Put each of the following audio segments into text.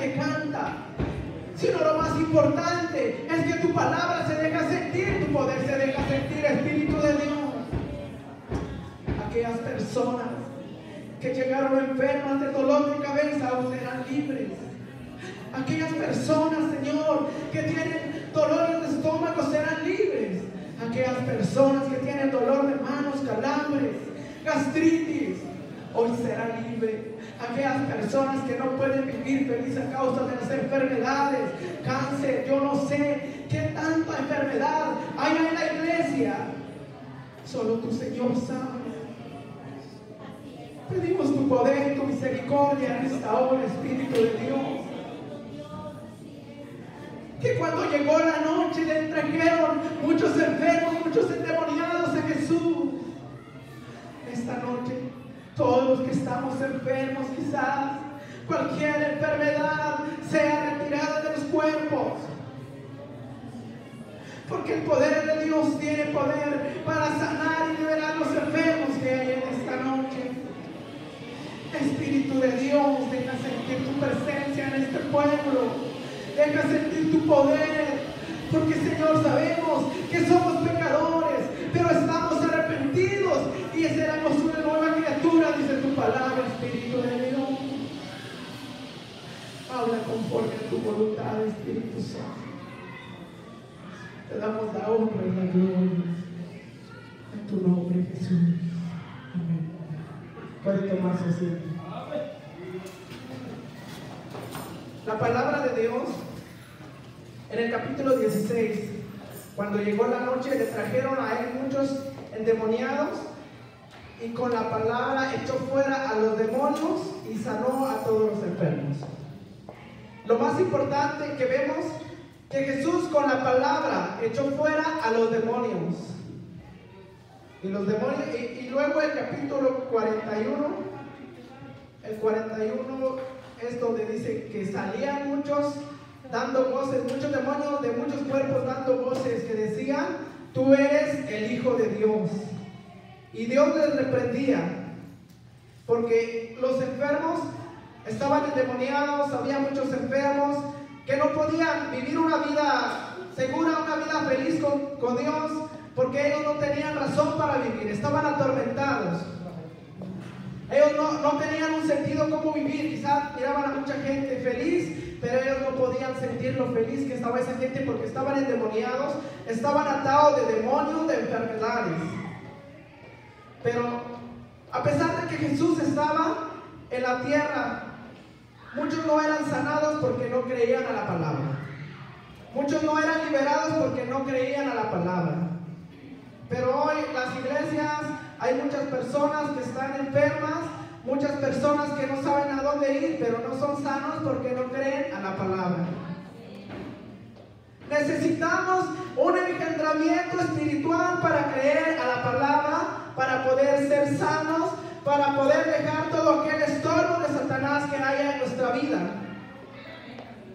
que canta, sino lo más importante es que tu palabra se deja sentir, tu poder se deja sentir, Espíritu de Dios. Aquellas personas que llegaron enfermas de dolor de cabeza hoy serán libres. Aquellas personas, Señor, que tienen dolores de estómago serán libres. Aquellas personas que tienen dolor de manos, calambres, gastritis, hoy serán libres. Aquellas personas que no pueden vivir feliz a causa de las enfermedades, cáncer, yo no sé qué tanta enfermedad hay en la iglesia. Solo tu Señor sabe. Pedimos tu poder y tu misericordia en esta hora, Espíritu de Dios. Que cuando llegó la noche le trajeron muchos enfermos, muchos endemoniados a Jesús. Esta noche, todos los que estamos enfermos, quizás cualquier enfermedad sea retirada de los cuerpos. Porque el poder de Dios tiene poder para sanar y liberar los enfermos que hay en esta noche. Espíritu de Dios, deja sentir tu presencia en este pueblo. Deja sentir tu poder. Porque, Señor, sabemos que somos pecadores, pero estamos arrepentidos y seremos una nueva criatura, dice tu palabra, Espíritu de Dios. Habla conforme a tu voluntad, Espíritu Santo. Te damos la honra y la gloria en tu nombre, Jesús. Amén. Puede tomar su asiento. La palabra de Dios en el capítulo 16, cuando llegó la noche le trajeron a él muchos endemoniados y con la palabra echó fuera a los demonios y sanó a todos los enfermos. Lo más importante que vemos que Jesús con la palabra echó fuera a los demonios. Y los demonios, y luego el capítulo 41, el 41 es donde dice que salían muchos dando voces, muchos demonios de muchos cuerpos dando voces que decían: tú eres el Hijo de Dios. Y Dios les reprendía, porque los enfermos estaban endemoniados, había muchos enfermos que no podían vivir una vida segura, una vida feliz con Dios, porque ellos no tenían razón para vivir, estaban atormentados. Ellos no tenían un sentido cómo vivir. Quizás miraban a mucha gente feliz, pero ellos no podían sentir lo feliz que estaba esa gente porque estaban endemoniados, estaban atados de demonios, de enfermedades. Pero a pesar de que Jesús estaba en la tierra, muchos no eran sanados porque no creían a la palabra. Muchos no eran liberados porque no creían a la palabra. Pero hoy las iglesias, hay muchas personas que están enfermas, muchas personas que no saben a dónde ir, pero no son sanos porque no creen a la palabra. Necesitamos un engendramiento espiritual para creer a la palabra, para poder ser sanos, para poder dejar todo aquel estorbo de Satanás que haya en nuestra vida.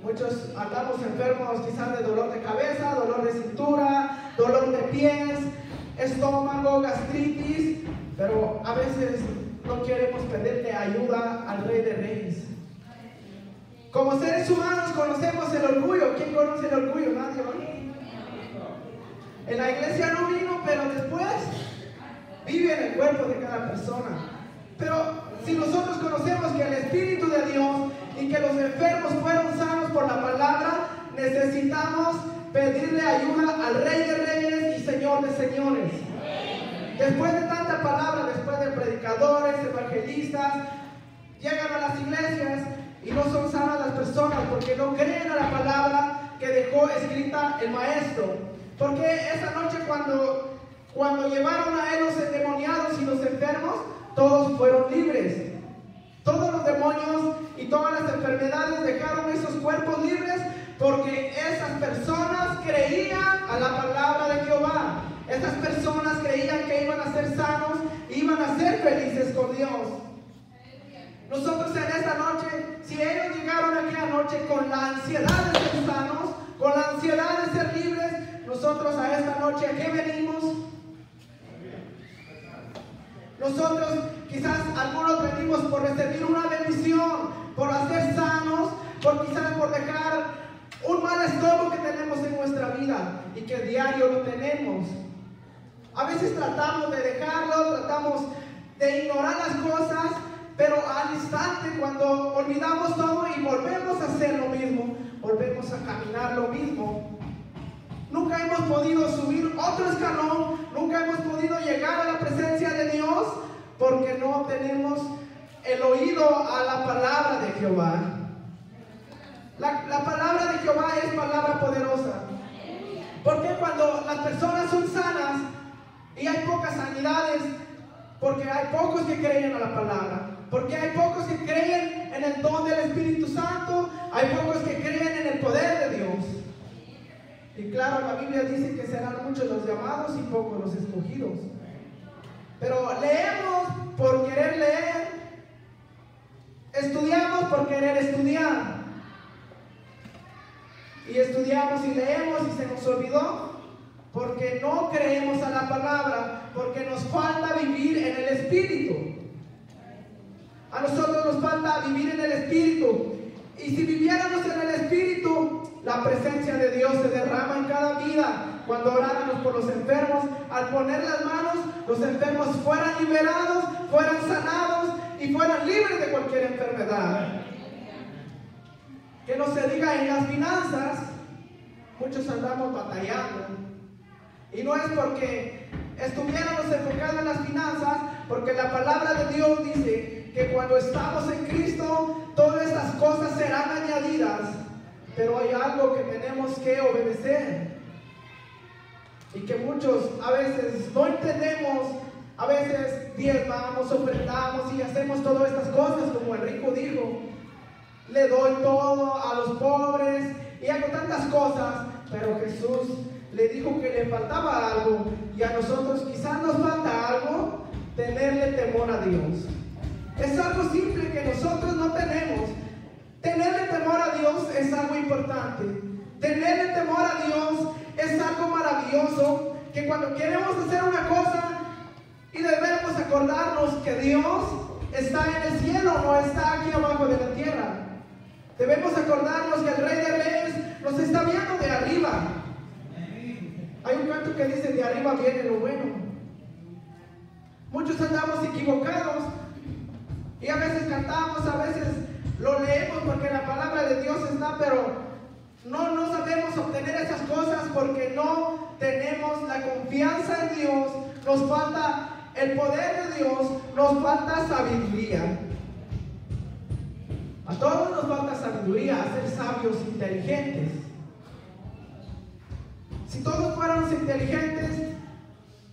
Muchos andamos enfermos quizás de dolor de cabeza, dolor de cintura, dolor de pies, estómago, gastritis, pero a veces no queremos pedirle ayuda al Rey de Reyes. Como seres humanos conocemos el orgullo. ¿Quién conoce el orgullo? Nadie, ¿no? En la iglesia no vino, pero después vive en el cuerpo de cada persona. Pero si nosotros conocemos que el Espíritu de Dios y que los enfermos fueron sanos por la palabra, necesitamos pedirle ayuda al Rey de Reyes y Señor de Señores. Después de tanta palabra, después de predicadores, evangelistas, llegan a las iglesias y no son sanas las personas porque no creen a la palabra que dejó escrita el Maestro. Porque esa noche cuando llevaron a él los endemoniados y los enfermos, todos fueron libres. Todos los demonios y todas las enfermedades dejaron esos cuerpos libres porque esas personas creían a la palabra de Jehová. Estas personas creían que iban a ser sanos, iban a ser felices con Dios. Nosotros en esta noche, si ellos llegaron aquella noche con la ansiedad de ser sanos, con la ansiedad de ser libres, nosotros a esta noche, ¿a qué venimos? Nosotros quizás algunos venimos por recibir una bendición, por ser sanos, quizás por dejar un mal estómago que tenemos en nuestra vida y que diario lo tenemos. A veces tratamos de dejarlo, tratamos de ignorar las cosas, pero al instante cuando olvidamos todo y volvemos a hacer lo mismo, volvemos a caminar lo mismo. Nunca hemos podido subir otro escalón, nunca hemos podido llegar a la presencia de Dios porque no tenemos el oído a la palabra de Jehová. La palabra de Jehová es palabra poderosa. Porque cuando las personas son sanas y hay pocas sanidades, porque hay pocos que creen a la palabra, porque hay pocos que creen en el don del Espíritu Santo, hay pocos que creen en el poder de Dios. Y claro, la Biblia dice que serán muchos los llamados y pocos los escogidos. Pero leemos por querer leer, estudiamos por querer estudiar. Y estudiamos y leemos y se nos olvidó porque no creemos a la palabra, porque nos falta vivir en el Espíritu. A nosotros nos falta vivir en el Espíritu. Y si viviéramos en el Espíritu, la presencia de Dios se derrama en cada vida. Cuando oráramos por los enfermos, al poner las manos, los enfermos fueran liberados, fueran sanados y fueran libres de cualquier enfermedad. Que no se diga en las finanzas, muchos andamos batallando. Y no es porque estuviéramos enfocados en las finanzas, porque la palabra de Dios dice que cuando estamos en Cristo, todas estas cosas serán añadidas. Pero hay algo que tenemos que obedecer. Y que muchos a veces no entendemos, a veces diezmamos, ofrendamos y hacemos todas estas cosas, como el rico dijo. Le doy todo a los pobres y hago tantas cosas, pero Jesús le dijo que le faltaba algo, y a nosotros quizás nos falta algo: tenerle temor a Dios. Es algo simple que nosotros no tenemos. Tenerle temor a Dios es algo importante. Tenerle temor a Dios es algo maravilloso, que cuando queremos hacer una cosa y debemos acordarnos que Dios está en el cielo, no está aquí abajo de la tierra. Debemos acordarnos que el Rey de Reyes nos está viendo de arriba. Hay un canto que dice: de arriba viene lo bueno. Muchos andamos equivocados y a veces cantamos, a veces lo leemos porque la palabra de Dios está, pero no sabemos obtener esas cosas porque no tenemos la confianza en Dios. Nos falta el poder de Dios, nos falta sabiduría. A todos nos falta sabiduría, a ser sabios, inteligentes. Si todos fuéramos inteligentes,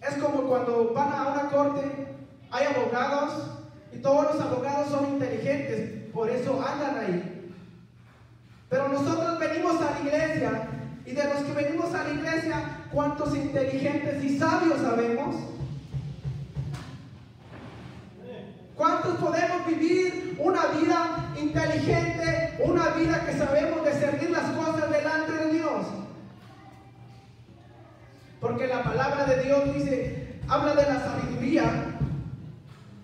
es como cuando van a una corte, hay abogados y todos los abogados son inteligentes, por eso andan ahí. Pero nosotros venimos a la iglesia, y de los que venimos a la iglesia, ¿cuántos inteligentes y sabios sabemos? ¿Cuántos podemos vivir una vida inteligente, una vida que sabemos discernir las cosas delante de Dios? Porque la palabra de Dios dice, habla de la sabiduría.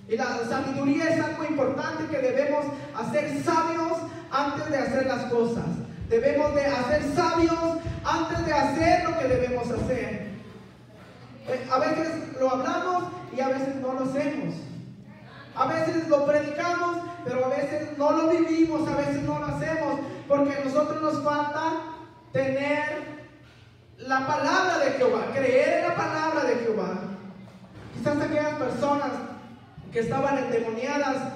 Y la sabiduría es algo importante, que debemos hacer sabios antes de hacer las cosas. Debemos de hacer sabios antes de hacer lo que debemos hacer. A veces lo hablamos y a veces no lo hacemos. A veces lo predicamos, pero a veces no lo vivimos, a veces no lo hacemos, porque a nosotros nos falta tener la palabra de Jehová, creer en la palabra de Jehová. Quizás aquellas personas que estaban endemoniadas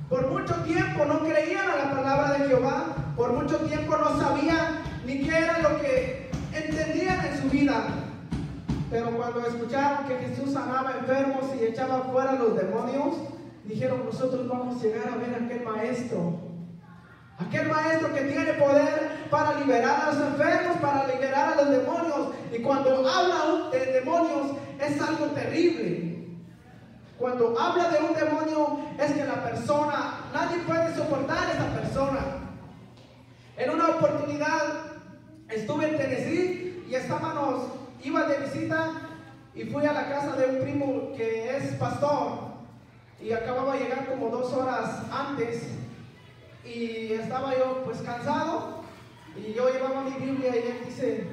por mucho tiempo no creían a la palabra de Jehová, por mucho tiempo no sabían ni qué era lo que entendían en su vida. Pero cuando escucharon que Jesús sanaba enfermos y echaba fuera los demonios, dijeron: nosotros vamos a llegar a ver a aquel maestro que tiene poder para liberar a los enfermos, para liberar a los demonios. Y cuando habla de demonios es algo terrible. Cuando habla de un demonio es que la persona, nadie puede soportar a esa persona. En una oportunidad estuve en Tennessee y iba de visita y fui a la casa de un primo que es pastor, y acababa de llegar como 2 horas antes. y estaba yo pues cansado y yo llevaba mi Biblia y él dice,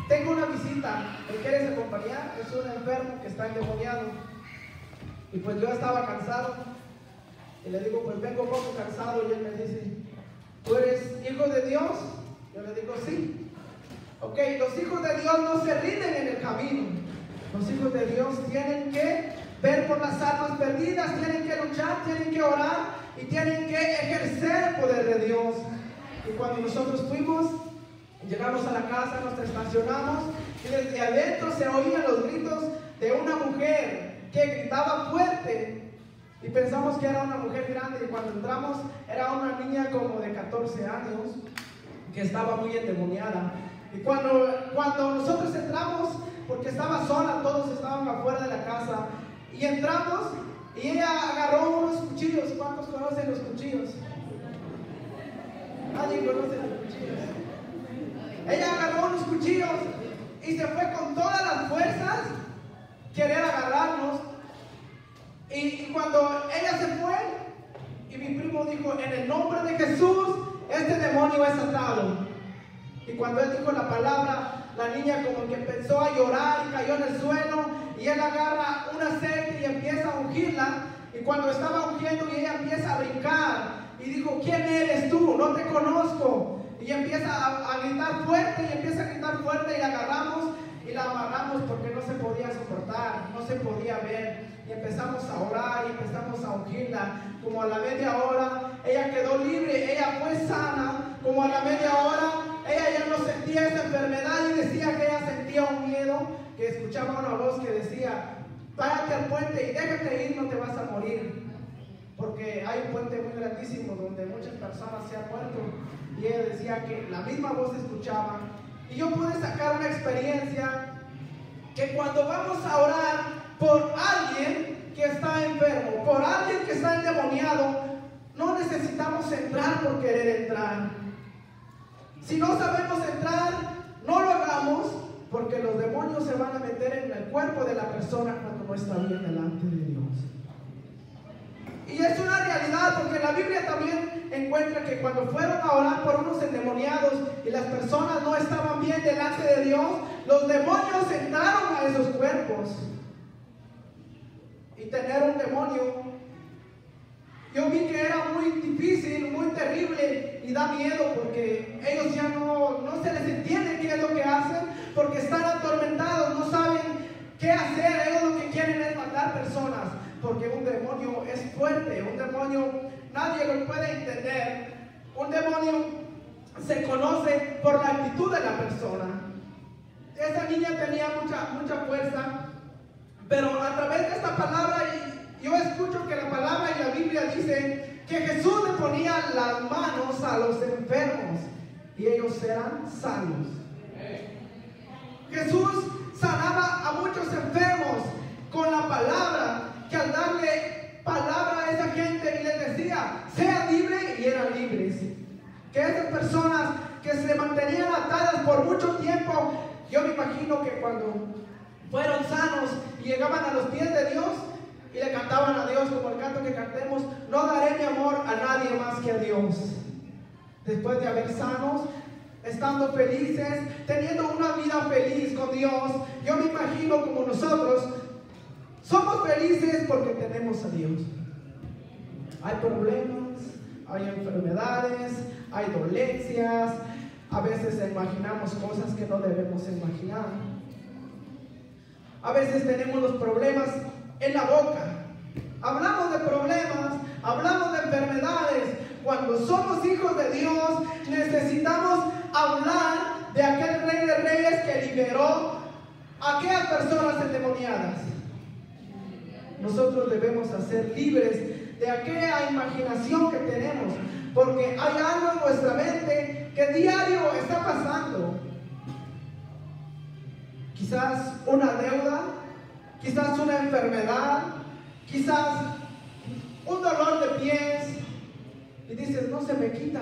tengo una visita, ¿me quieres acompañar? Es un enfermo que está endemoniado. Y pues yo estaba cansado y le digo, pues vengo un poco cansado, y él me dice, ¿tú eres hijo de Dios? Yo le digo, sí. Ok, los hijos de Dios no se rinden en el camino. Los hijos de Dios tienen que ver por las almas perdidas, tienen que luchar, tienen que orar y tienen que ejercer el poder de Dios. Y cuando nosotros fuimos, llegamos a la casa, nos estacionamos y desde adentro se oían los gritos de una mujer que gritaba fuerte y pensamos que era una mujer grande, y cuando entramos era una niña como de 14 años que estaba muy endemoniada. Y cuando nosotros entramos, porque estaba sola, todos estaban afuera de la casa, y entramos y ella agarró unos cuchillos. ¿Cuántos conocen los cuchillos? Nadie conoce los cuchillos. Ella agarró unos cuchillos y se fue con todas las fuerzas querer agarrarnos. Y cuando ella se fue, y mi primo dijo, en el nombre de Jesús, este demonio es atado. Y cuando él dijo la palabra, la niña como que empezó a llorar y cayó en el suelo, y él agarra un aceite y empieza a ungirla. Y cuando estaba ungiendo y ella empieza a brincar y dijo, ¿quién eres tú? No te conozco. Y empieza a gritar fuerte y empieza a gritar fuerte, y la agarramos y la amarramos porque no se podía soportar, no se podía ver. Y empezamos a orar y empezamos a ungirla. Como a la media hora ella quedó libre, ella fue sana. Como a la media hora ella ya no sentía esa enfermedad y decía que ella sentía un miedo, que escuchaba una voz que decía, párate al puente y déjate ir, no te vas a morir. Porque hay un puente muy grandísimo donde muchas personas se han muerto. Y ella decía que la misma voz escuchaba. Y yo pude sacar una experiencia que cuando vamos a orar por alguien que está enfermo, por alguien que está endemoniado, no necesitamos entrar por querer entrar. Si no sabemos entrar, no lo hagamos, porque los demonios se van a meter en el cuerpo de la persona cuando no está bien delante de Dios. Y es una realidad, porque la Biblia también encuentra que cuando fueron a orar por unos endemoniados y las personas no estaban bien delante de Dios, los demonios entraron a esos cuerpos. Y tener un demonio, yo vi que era muy difícil, muy terrible, y da miedo porque ellos ya no se les entiende qué es lo que hacen, porque están atormentados, no saben qué hacer. Ellos lo que quieren es matar personas, porque un demonio es fuerte, un demonio nadie lo puede entender. Un demonio se conoce por la actitud de la persona. Esa niña tenía mucha fuerza, pero a través de esta palabra yo escucho que la palabra y la Biblia dice que Jesús le ponía las manos a los enfermos y ellos eran sanos. Jesús sanaba a muchos enfermos con la palabra, que al darle palabra a esa gente y les decía, sea libre, y eran libres. Que esas personas que se mantenían atadas por mucho tiempo, yo me imagino que cuando fueron sanos y llegaban a los pies de Dios y le cantaban a Dios como el canto que cantemos, no daré mi amor a nadie más que a Dios. Después de haber sanos, estando felices, teniendo una vida feliz con Dios, yo me imagino como nosotros somos felices porque tenemos a Dios. Hay problemas, hay enfermedades, hay dolencias, a veces imaginamos cosas que no debemos imaginar. A veces tenemos los problemas en la boca. Hablamos de problemas, hablamos de enfermedades. Cuando somos hijos de Dios, necesitamos hablar de aquel Rey de Reyes que liberó a aquellas personas endemoniadas. Nosotros debemos hacer libres de aquella imaginación que tenemos, porque hay algo en nuestra mente que diario está pasando. Quizás una deuda, quizás una enfermedad, quizás un dolor de pies, y dices, no se me quita.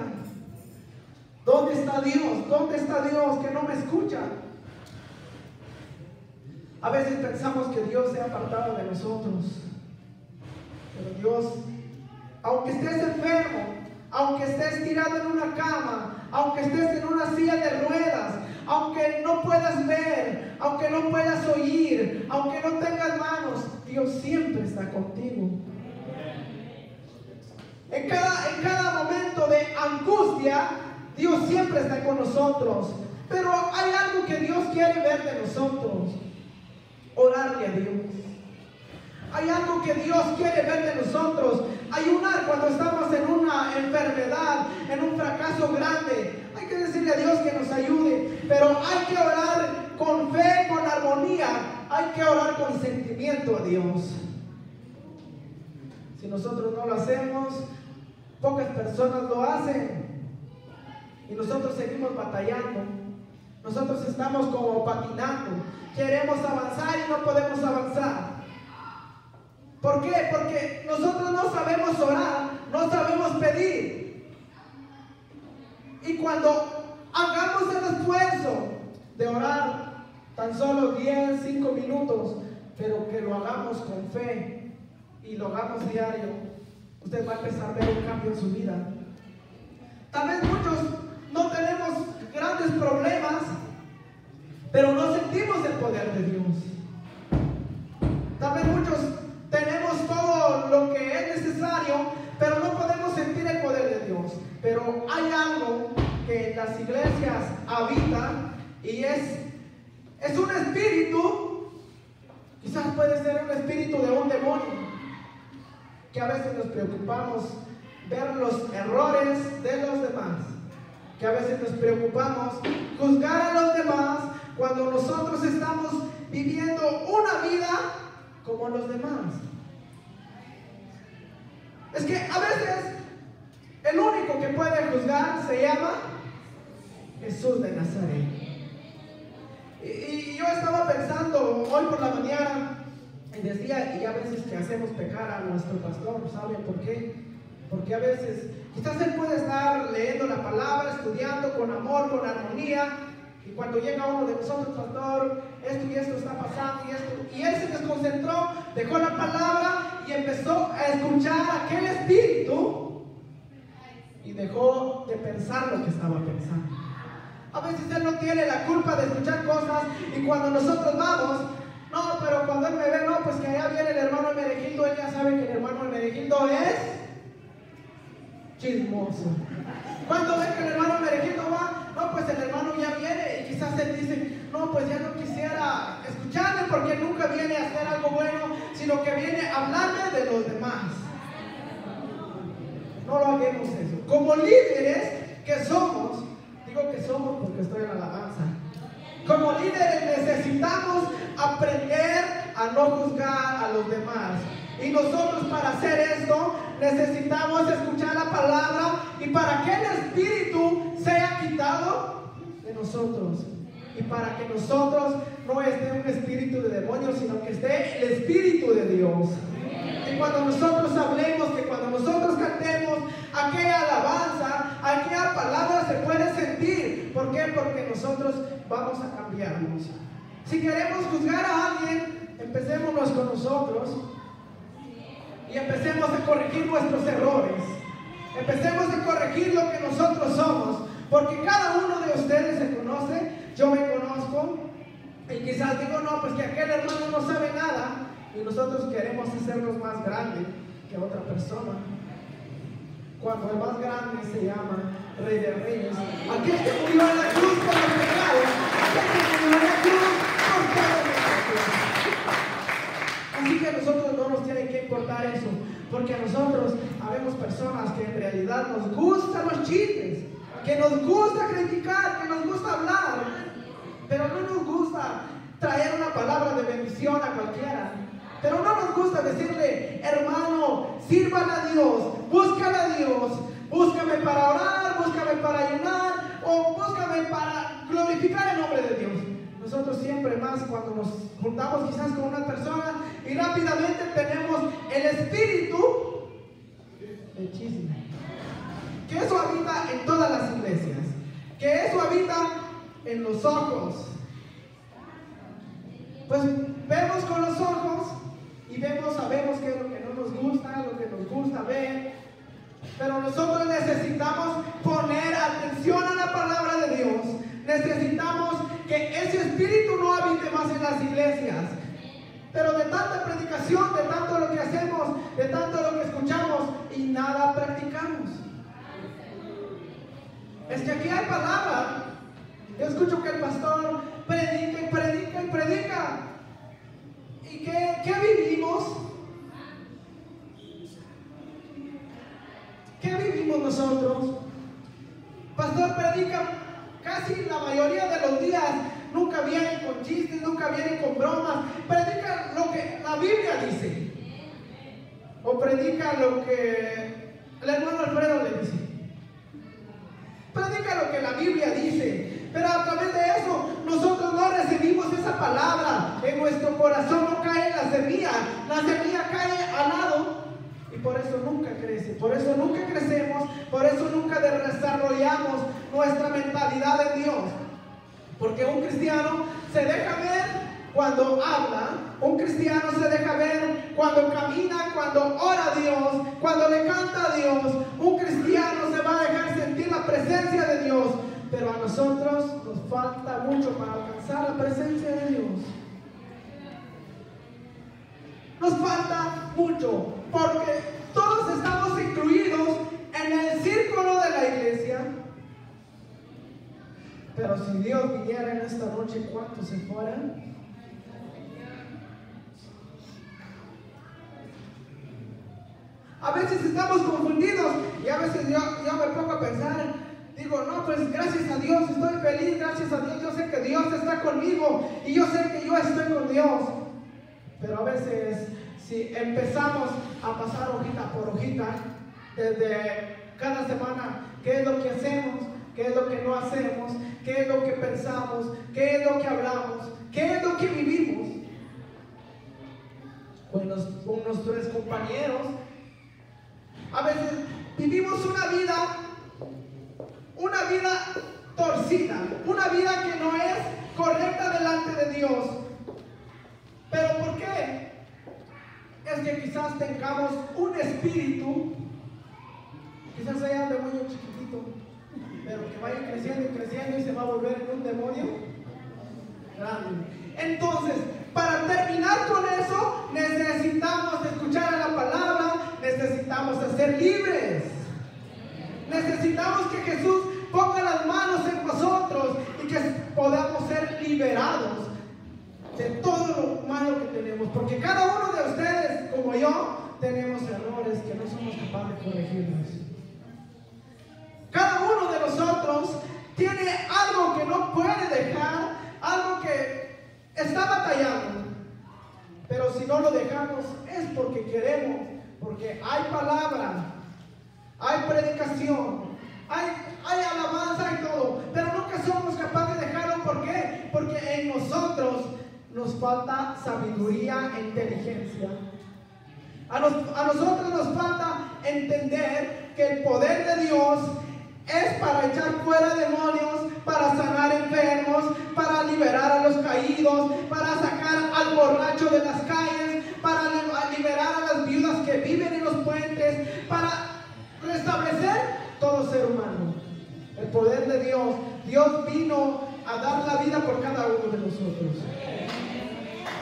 ¿Dónde está Dios? ¿Dónde está Dios que no me escucha? A veces pensamos que Dios se ha apartado de nosotros, pero Dios, aunque estés enfermo, aunque estés tirado en una cama, aunque estés en una silla de ruedas, aunque no puedas ver, aunque no puedas oír, aunque no tengas manos, Dios siempre está contigo. En cada momento de angustia, Dios siempre está con nosotros. Pero hay algo que Dios quiere ver de nosotros: orarle a Dios. Hay algo que Dios quiere ver de nosotros: ayunar cuando estamos en una enfermedad, en un fracaso grande. Hay que decirle a Dios que nos ayude, pero hay que orar con fe, con armonía. Hay que orar con sentimiento a Dios. Si nosotros no lo hacemos, pocas personas lo hacen, y nosotros seguimos batallando. Nosotros estamos como patinando. Queremos avanzar y no podemos avanzar. ¿Por qué? Porque nosotros no sabemos orar, no sabemos pedir. Y cuando hagamos el esfuerzo de orar tan solo 10, 5 minutos, pero que lo hagamos con fe y lo hagamos diario, usted va a empezar a ver un cambio en su vida. Tal vez muchos no tenemos grandes problemas, pero no sentimos el poder de Dios. Tal vez muchos tenemos todo lo que es necesario, pero no podemos sentir el poder de Dios. Pero hay algo que en las iglesias habita, y es un espíritu. Quizás puede ser un espíritu de un demonio, que a veces nos preocupamos ver los errores de los demás, que a veces nos preocupamos juzgar a los demás, cuando nosotros estamos viviendo una vida como los demás. Es que a veces el único que puede juzgar se llama Jesús de Nazaret. Y yo estaba pensando hoy por la mañana y decía, y a veces que hacemos pecar a nuestro pastor, ¿saben por qué? Porque a veces quizás él puede estar leyendo la palabra, estudiando con amor, con armonía, y cuando llega uno de nosotros: pastor, esto y esto está pasando y esto, y él se desconcentró, dejó la palabra y empezó a escuchar aquel espíritu y dejó de pensar lo que estaba pensando. A veces él no tiene la culpa de escuchar cosas, y cuando nosotros vamos, no, pero cuando él me ve, no, pues que allá viene el hermano Hermenegildo, él ya sabe que el hermano Hermenegildo es chismoso. Cuando ve que el hermano Hermenegildo va, no, pues el hermano ya viene, y quizás él dice: no, pues ya no quisiera escucharle porque nunca viene a hacer algo bueno, sino que viene a hablarme de los demás. No lo hagamos eso. Como líderes que somos, digo que somos porque estoy en la alabanza, como líderes necesitamos aprender a no juzgar a los demás. Y nosotros, para hacer esto, necesitamos escuchar la palabra, y para que el espíritu sea quitado de nosotros, y para que nosotros no esté un espíritu de demonio, sino que esté el espíritu de Dios. Y cuando nosotros hablemos, que cuando nosotros cantemos aquella alabanza, aquella palabra se puede sentir. ¿Por qué? Porque nosotros vamos a cambiarnos. Si queremos juzgar a alguien, empecémonos con nosotros y empecemos a corregir nuestros errores. Empecemos a corregir lo que nosotros somos, porque cada uno de ustedes se conoce. Yo me conozco, y quizás digo: no, pues que aquel hermano no sabe nada, y nosotros queremos hacernos más grandes que otra persona, cuando el más grande se llama Rey de Reyes, aquel que murió en la cruz por los pecados, aquel que murió en la cruz por todos nosotros. Así que a nosotros no nos tiene que importar eso, porque a nosotros habemos personas que en realidad nos gustan los chismes, que nos gusta criticar, que nos gusta hablar, pero no nos gusta traer una palabra de bendición a cualquiera. Pero no nos gusta decirle: hermano, sírvale a Dios, búscale a Dios, búscame para orar, búscame para ayunar, o búscame para glorificar el nombre de Dios. Nosotros siempre más cuando nos juntamos quizás con una persona y rápidamente tenemos el espíritu de chisme. Que eso habita en todas las iglesias, que eso habita en los ojos. Pues vemos con los ojos y sabemos qué es lo que no nos gusta, lo que nos gusta ver. Pero nosotros necesitamos poner atención a la palabra de Dios. Necesitamos que ese espíritu no habite más en las iglesias. Pero de tanta predicación, de tanto lo que hacemos, de tanto lo que escuchamos y nada practicamos. Es que aquí hay palabra. Yo escucho que el pastor predica y predica y predica. ¿Y qué vivimos? ¿Qué vivimos nosotros? Pastor predica casi la mayoría de los días. Nunca viene con chistes, nunca viene con bromas. Predica lo que la Biblia dice. O predica lo que el hermano Alfredo le dice. Predica lo que la Biblia dice. Pero a través de eso nosotros no recibimos esa palabra. En nuestro corazón no cae la semilla. La semilla cae al lado. Y por eso nunca crece, por eso nunca crecemos, por eso nunca desarrollamos nuestra mentalidad en Dios. Porque un cristiano se deja ver cuando habla, un cristiano se deja ver cuando camina, cuando ora a Dios, cuando le canta a Dios. Un cristiano se va a dejar sentir la presencia de Dios. Pero a nosotros nos falta mucho para alcanzar la presencia de Dios. Nos falta mucho, porque todos estamos incluidos en el círculo de la iglesia. Pero si Dios viniera en esta noche, ¿cuántos se fueran? A veces estamos confundidos y a veces yo me pongo a pensar, digo, no, pues gracias a Dios, estoy feliz, gracias a Dios, yo sé que Dios está conmigo y yo sé que yo estoy con Dios. Pero a veces, si empezamos a pasar hojita por hojita, desde cada semana, ¿qué es lo que hacemos? ¿Qué es lo que no hacemos? ¿Qué es lo que pensamos? ¿Qué es lo que hablamos? ¿Qué es lo que vivimos? Con nuestros compañeros, a veces vivimos una vida torcida, una vida que no es correcta delante de Dios. ¿Pero por qué? Es que quizás tengamos un espíritu, quizás sea un demonio chiquitito, pero que vaya creciendo y creciendo y se va a volver en un demonio grande. Entonces, para terminar con eso, necesitamos escuchar a la palabra, necesitamos ser libres. Necesitamos que Jesús ponga las manos en nosotros y que podamos ser liberados de todo lo malo que tenemos, porque cada uno de ustedes, como yo, tenemos errores que no somos capaces de corregirlos. Cada uno de nosotros tiene algo que no puede dejar, algo que está batallando, pero si no lo dejamos es porque queremos, porque hay palabra, hay predicación, hay alabanza y todo, pero nunca somos capaces de dejarlo. ¿Por qué? Porque en nosotros nos falta sabiduría e inteligencia. A nosotros nos falta entender que el poder de Dios es para echar fuera demonios, para sanar enfermos, para liberar a los caídos, para sacar al borracho de las calles, para liberar a las viudas que viven en los puentes, para restablecer todo ser humano. El poder de Dios. Dios vino a dar la vida por cada uno de nosotros.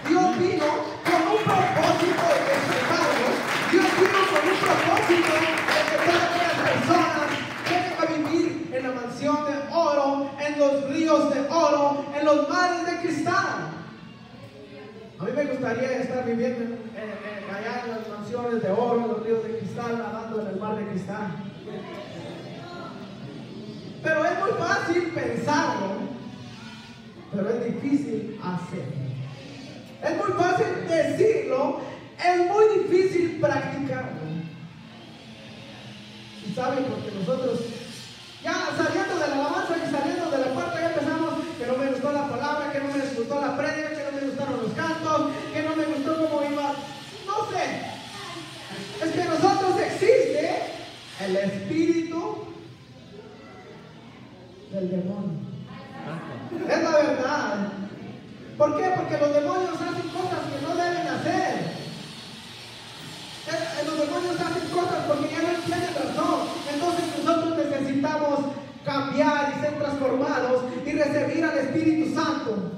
Dios vino con un propósito de salvarnos. Dios vino con un propósito de que todas aquellas personas vengan a vivir en la mansión de oro, en los ríos de oro, en los mares de cristal. A mí me gustaría estar viviendo allá en las mansiones de oro, en los ríos de cristal, nadando en el mar de cristal. Pero es muy fácil pensarlo, pero es difícil hacerlo. Es muy fácil decirlo, es muy difícil practicarlo. Y saben, porque nosotros ya saliendo de la alabanza y saliendo de la puerta ya empezamos que no me gustó la palabra, que no me gustó la prédica, que no me gustaron los cantos, que no me gustó cómo iba. No sé. Es que en nosotros existe el espíritu del demonio. Es la verdad. ¿Por qué? Porque los demonios hacen cosas que no deben hacer. Los demonios hacen cosas porque ya no tienen razón. cambiar y ser transformados y recibir al Espíritu Santo.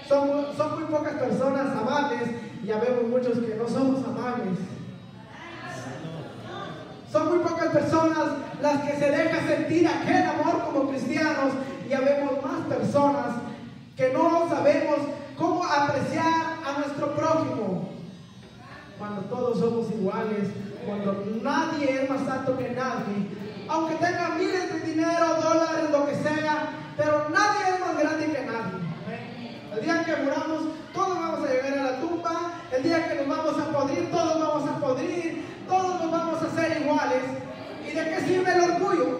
Son muy pocas personas amables, y ya vemos muchos que no somos amables. Son muy pocas personas las que se dejan sentir aquel amor como cristianos, y ya vemos más personas que no sabemos cómo apreciar a nuestro prójimo. Cuando todos somos iguales, cuando nadie es más alto que nadie, aunque tenga miles de dinero, dólares, lo que sea, pero nadie es más grande que nadie. El día que muramos, todos vamos a llegar a la tumba. El día que nos vamos a podrir, todos vamos a podrir. Todos nos vamos a hacer iguales. ¿Y de qué sirve el orgullo?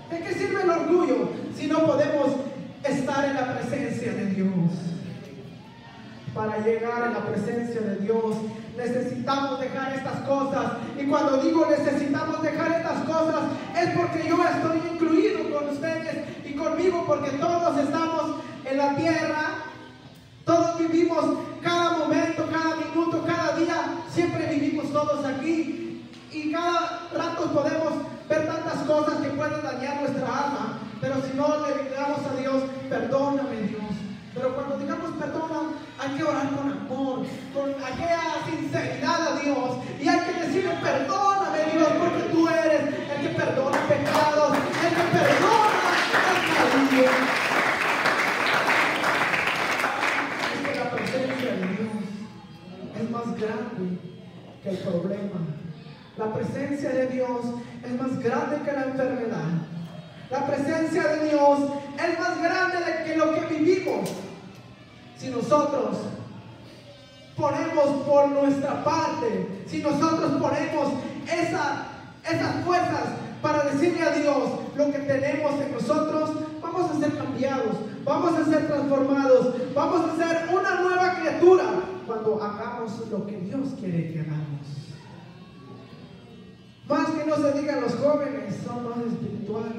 ¿De qué sirve el orgullo si no podemos estar en la presencia de Dios? Para llegar a la presencia de Dios necesitamos dejar estas cosas. Y cuando digo necesitamos dejar estas cosas, es porque yo estoy incluido con ustedes y conmigo, porque todos estamos en la tierra. Todos vivimos cada momento, cada minuto, cada día. Siempre vivimos todos aquí. Y cada rato podemos ver tantas cosas que pueden dañar nuestra alma. Pero si no le digamos a Dios, perdóname Dios. Pero cuando digamos perdona, hay que orar con amor, con aquella sinceridad a Dios. Y hay que decirle, perdóname Dios, porque tú eres el que perdona pecados, el que perdona el cariño. Es que la presencia de Dios es más grande que el problema. La presencia de Dios es más grande que la enfermedad. La presencia de Dios es más grande que lo que vivimos. Si nosotros ponemos por nuestra parte, si nosotros ponemos esas fuerzas para decirle a Dios lo que tenemos en nosotros, vamos a ser cambiados, vamos a ser transformados, vamos a ser una nueva criatura cuando hagamos lo que Dios quiere que hagamos. Más que no se digan los jóvenes, son más espirituales.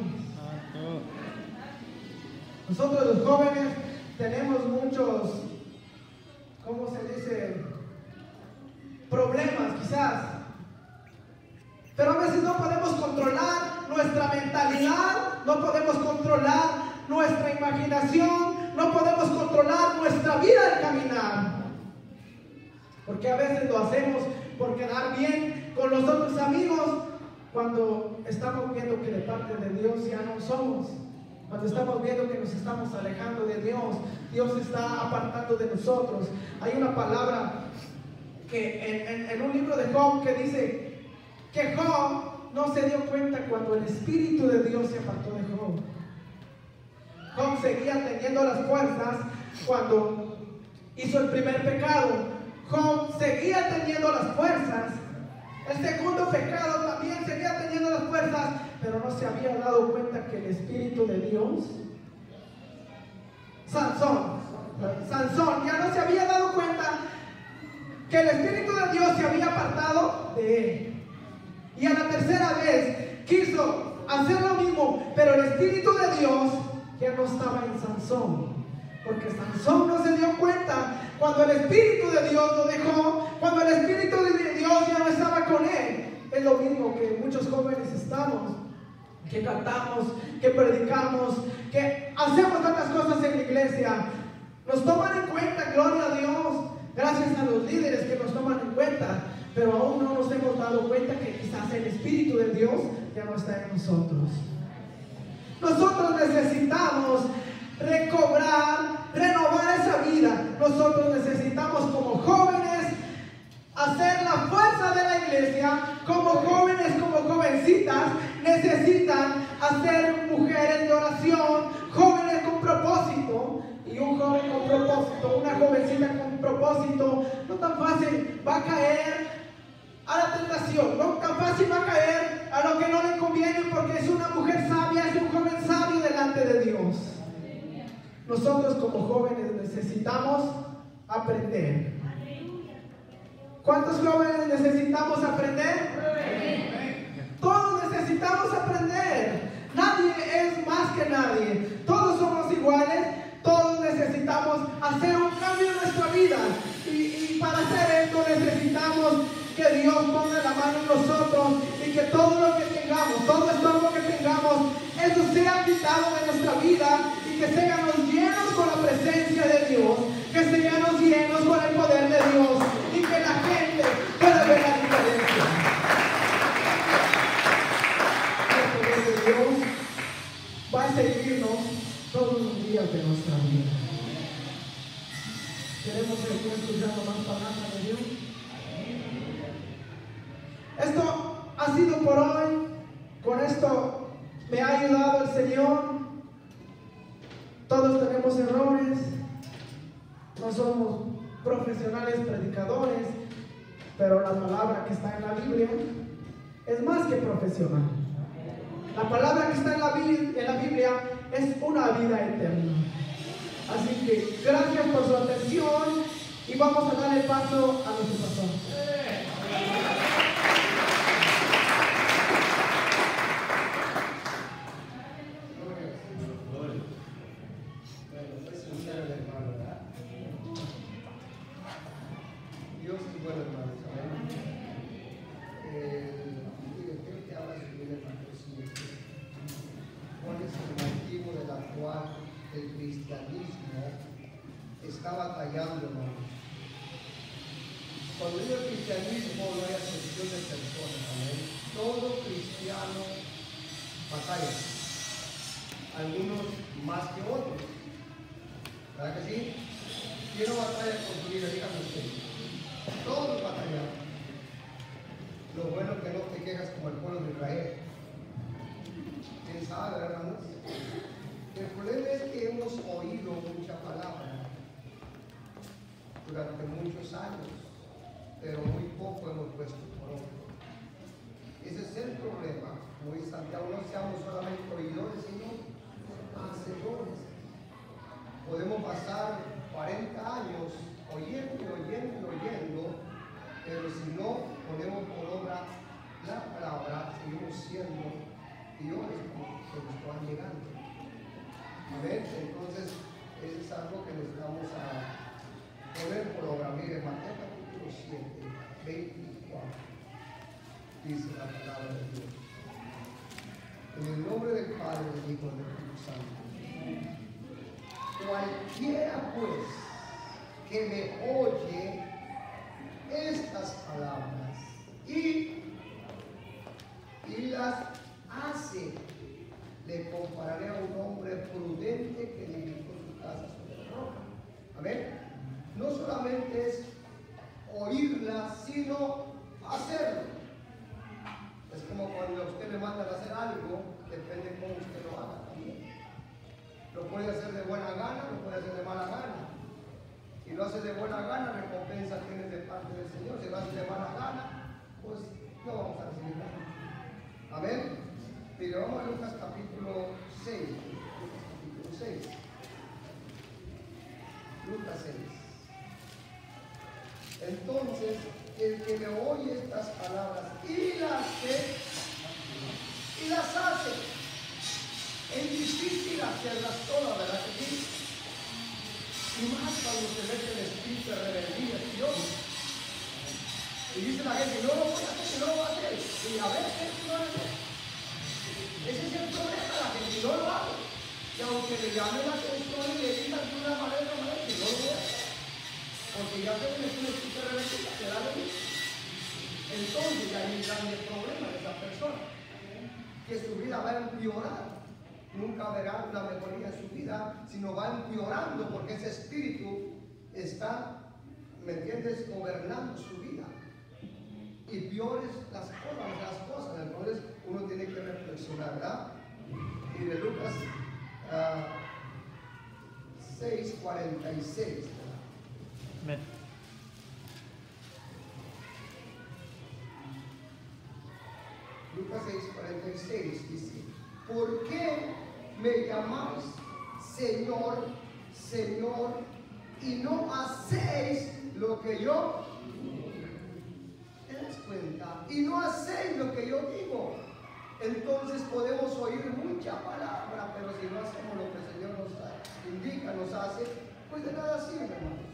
Nosotros los jóvenes tenemos muchos, ¿cómo se dice? Problemas quizás. Pero a veces no podemos controlar nuestra mentalidad, no podemos controlar nuestra imaginación, no podemos controlar nuestra vida al caminar. Porque a veces lo hacemos por quedar bien con los otros amigos, cuando estamos viendo que de parte de Dios ya no somos. Cuando estamos viendo que nos estamos alejando de Dios, Dios se está apartando de nosotros. Hay una palabra que en un libro de Job que dice que Job no se dio cuenta cuando el Espíritu de Dios se apartó de Job. Job seguía teniendo las fuerzas cuando hizo el primer pecado. Job seguía teniendo las fuerzas. El segundo pecado también seguía teniendo las fuerzas, pero no se había dado cuenta que el Espíritu de Dios, Sansón ya no se había dado cuenta que el Espíritu de Dios se había apartado de él. Y a la tercera vez quiso hacer lo mismo, pero el Espíritu de Dios ya no estaba en Sansón, porque Sansón no se dio cuenta cuando el Espíritu de Dios lo dejó, cuando el Espíritu de Dios ya no estaba con él. Es lo mismo que muchos jóvenes estamos, que cantamos, que predicamos, que hacemos tantas cosas en la iglesia. Nos toman en cuenta, gloria a Dios, gracias a los líderes que nos toman en cuenta, pero aún no nos hemos dado cuenta que quizás el Espíritu de Dios ya no está en nosotros. Nosotros necesitamos recobrar, renovar esa vida. Nosotros necesitamos como jóvenes hacer la fuerza de la iglesia. Como jóvenes, como jovencitas, necesitan hacer mujeres de oración, jóvenes con propósito. Y un joven con propósito, una jovencita con propósito, no tan fácil va a caer a la tentación, no tan fácil va a caer a lo que no le conviene, porque es una mujer sabia, es un joven sabio delante de Dios. Nosotros como jóvenes necesitamos aprender. ¿Cuántos jóvenes necesitamos aprender? Todos necesitamos aprender. Nadie es más que nadie. Todos somos iguales. Todos necesitamos hacer un cambio en nuestra vida. Y para hacer esto necesitamos que Dios ponga la mano en nosotros y que Esto ha sido por hoy. Con esto me ha ayudado el Señor. Todos tenemos errores. No somos profesionales predicadores, pero la palabra que está en la Biblia es más que profesional. La palabra que está en la Biblia es una vida eterna. Así que gracias por su atención y vamos a darle paso a nuestro pastor. El cristianismo está batallando, hermano. Cuando digo cristianismo no hay acepción de personas, amén. Todo cristiano batalla, algunos más que otros, ¿verdad que sí? ¿Quién no batalla con su vida? Díganme ustedes. Todos batallamos. Lo bueno es que no te quejas como el pueblo de Israel. ¿Quién sabe, hermanos? El problema es que hemos oído mucha palabra durante muchos años, pero muy poco hemos puesto por obra. Ese es el problema. Como dice Santiago, no seamos solamente oidores, sino hacedores. Podemos pasar 40 años oyendo, pero si no ponemos por obra la palabra, seguimos siendo peores como que nos van llegando. Amén. Entonces, eso es algo que necesitamos a poner por obra. Mire, Mateo capítulo 7, 24, dice la palabra de Dios. En el nombre del Padre, del Hijo y del Espíritu Santo. Cualquiera, pues, que me oye estas palabras y las hace, le compararé a un hombre prudente que edificó su casa sobre la roca. Amén. No solamente es oírla, sino hacerlo. Es como cuando a usted le mandan a hacer algo, depende de cómo usted lo haga también. Lo puede hacer de buena gana, lo puede hacer de mala gana. Si lo hace de buena gana, recompensa tiene de parte del Señor. Si lo hace de mala gana, pues no vamos a recibir nada. Amén. Mire, vamos a Lucas capítulo 6. Lucas capítulo 6. Lucas 6. Entonces, el que me oye estas palabras y las hace, es difícil hacerlas todas, ¿verdad que sí? Y más cuando se mete el espíritu de rebeldía, Dios. Y dice la gente, no lo voy a hacer, no lo voy a hacer. Y a veces no lo hace. Ese es el problema, la gente no lo hace. Y aunque le llamen la atención y le digan de una manera, que no lo voy a hacer. Porque ya se le mete un espíritu de rebeldía, se da de mí. Entonces hay un grande problema de esa persona. Que su vida va a empeorar. Nunca verá una mejoría en su vida, sino va empeorando porque ese espíritu está, ¿me entiendes?, gobernando su vida. Y peores las cosas. Entonces uno tiene que reflexionar, ¿verdad? Y de Lucas 6:46. Amén. Lucas 6:46 dice: ¿por qué me llamáis Señor, Señor, y no hacéis lo que yo? ¿Te das cuenta? Y no hacéis lo que yo digo. Entonces podemos oír mucha palabra, pero si no hacemos lo que el Señor nos indica, nos hace, pues de nada sirve, hermanos.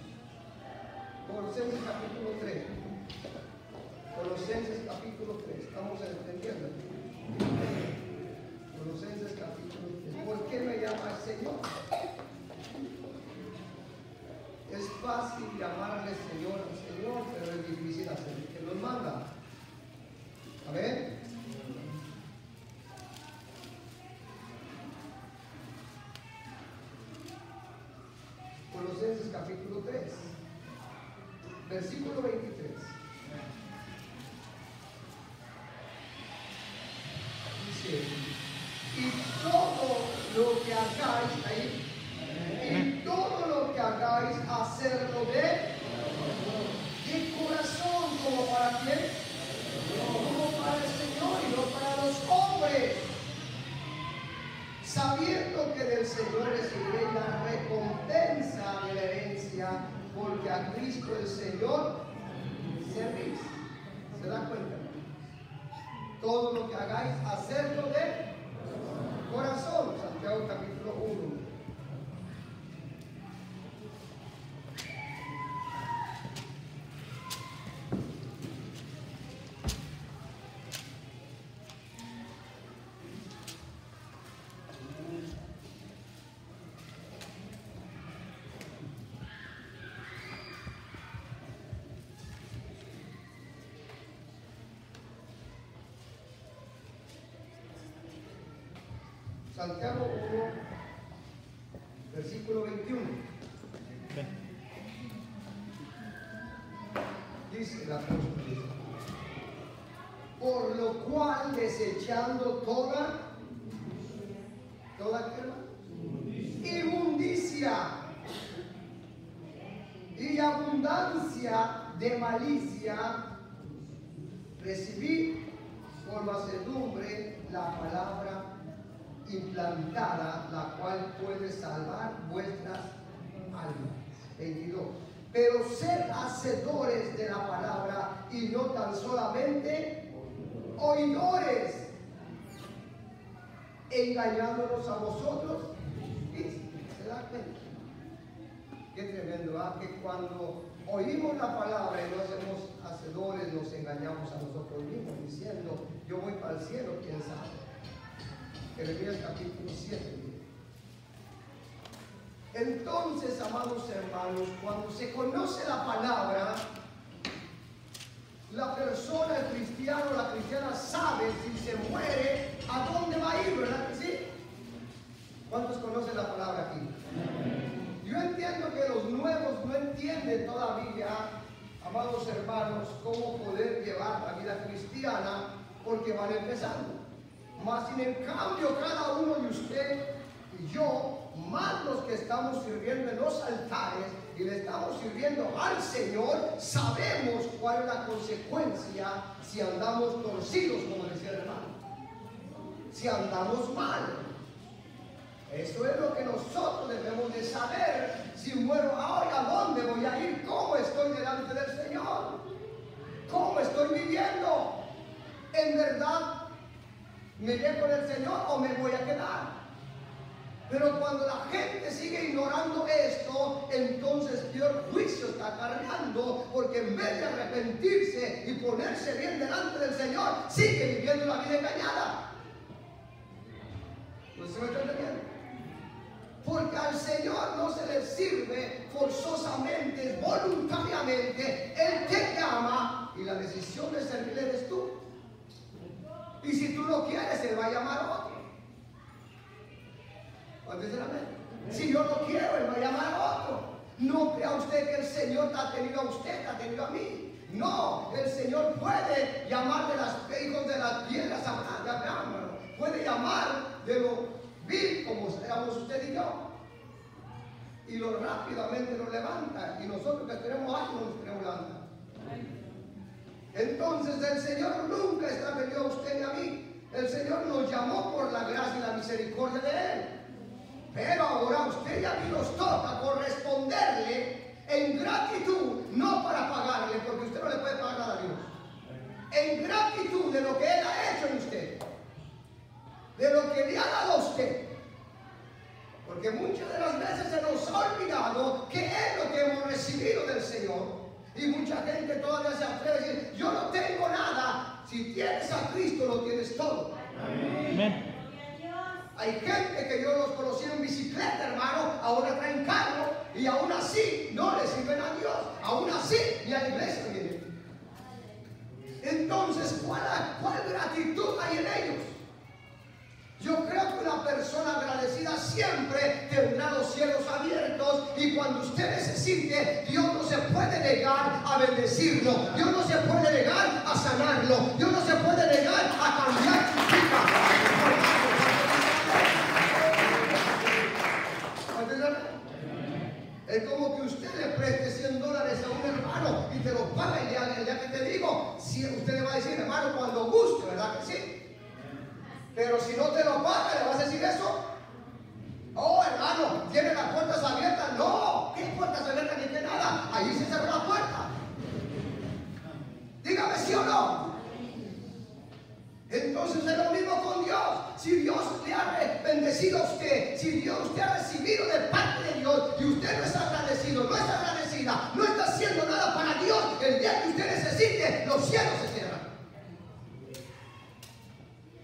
Colosenses capítulo 3. Colosenses capítulo 3. Estamos entendiendo. Colosenses capítulo 3. ¿Por qué me llama el Señor? Es fácil llamarle Señor al Señor, pero es difícil hacer el que nos manda. Amén. Colosenses capítulo 3, versículo 23. hagáis ahí, y todo lo que hagáis, hacerlo de corazón, como para quién, como para el Señor y no para los hombres, sabiendo que del Señor recibiréis la recompensa de la herencia, porque a Cristo el Señor servís. ¿Se da cuenta? Todo lo que hagáis, hacerlo de corazón. Santiago capítulo 1. Santiago 1, versículo 21. Dice el apóstol: por lo cual, desechando toda inmundicia y abundancia de malicia, recibid con mansedumbre la palabra implantada, la cual puede salvar vuestras almas. 22. Pero sed hacedores de la palabra y no tan solamente oidores, engañándonos a vosotros. ¿Se da cuenta? Qué tremendo, ¿ah? Que cuando oímos la palabra y no hacemos hacedores, nos engañamos a nosotros mismos, diciendo: yo voy para el cielo, quién sabe. Jeremías capítulo 7. Entonces, amados hermanos, cuando se conoce la palabra, la persona, el cristiano, la cristiana sabe si se muere a dónde va a ir, ¿verdad que sí? ¿Cuántos conocen la palabra aquí? Yo entiendo que los nuevos no entienden todavía, amados hermanos, cómo poder llevar la vida cristiana, porque van empezando. Mas sin en cambio, cada uno de usted y yo, más los que estamos sirviendo en los altares y le estamos sirviendo al Señor, sabemos cuál es la consecuencia si andamos torcidos, como decía el hermano, si andamos mal. Eso es lo que nosotros debemos de saber. Si muero ahora, ¿a dónde voy a ir? ¿Cómo estoy delante del Señor? ¿Cómo estoy viviendo? ¿En verdad me iré con el Señor o me voy a quedar? Pero cuando la gente sigue ignorando esto, entonces peor juicio está cargando, porque en vez de arrepentirse y ponerse bien delante del Señor, sigue viviendo la vida engañada. ¿No se me está entendiendo? Porque al Señor no se le sirve forzosamente, voluntariamente. Él te llama y la decisión de servirle eres tú. Y si tú no quieres, Él va a llamar a otro. Si yo no quiero, Él va a llamar a otro. No crea usted que el Señor te ha tenido a usted, te ha tenido a mí. No, el Señor puede llamar de las hijos de las piedras a Abraham. Puede llamar de lo vil como éramos usted y yo. Y lo rápidamente nos levanta. Y nosotros que tenemos años nos queremos levantar. Entonces el Señor nunca extravió a usted ni a mí. El Señor nos llamó por la gracia y la misericordia de Él. Pero ahora a usted y a mí nos toca corresponderle en gratitud, no para pagarle, porque usted no le puede pagar nada a Dios. En gratitud de lo que Él ha hecho en usted, de lo que le ha dado a usted. Porque muchas de las veces se nos ha olvidado que es lo que hemos recibido del Señor. Y mucha gente todavía se atreve a decir: yo no tengo nada. Si tienes a Cristo, lo tienes todo. Amén. Hay gente que yo los conocí en bicicleta, hermano, ahora traen carro y aún así no le sirven a Dios. Aún así ni a la iglesia vienen. Entonces, ¿cuál gratitud hay en ellos? Yo creo que una persona agradecida siempre tendrá los cielos abiertos, y cuando usted necesite, Dios no se puede negar a bendecirlo. Dios no se puede negar a sanarlo. Dios no se puede negar a cambiar su vida. Pero si no te lo paga, ¿le vas a decir eso? Oh, hermano, tiene las puertas abiertas. No, ¿qué puertas abiertas ni qué nada? Allí se cerró la puerta. Dígame sí o no. Entonces es lo mismo con Dios. Si Dios le ha bendecido a usted, si Dios usted ha recibido de parte de Dios y usted no es agradecido, no es agradecida, no está haciendo nada para Dios, el día que usted necesite, los cielos se cierran.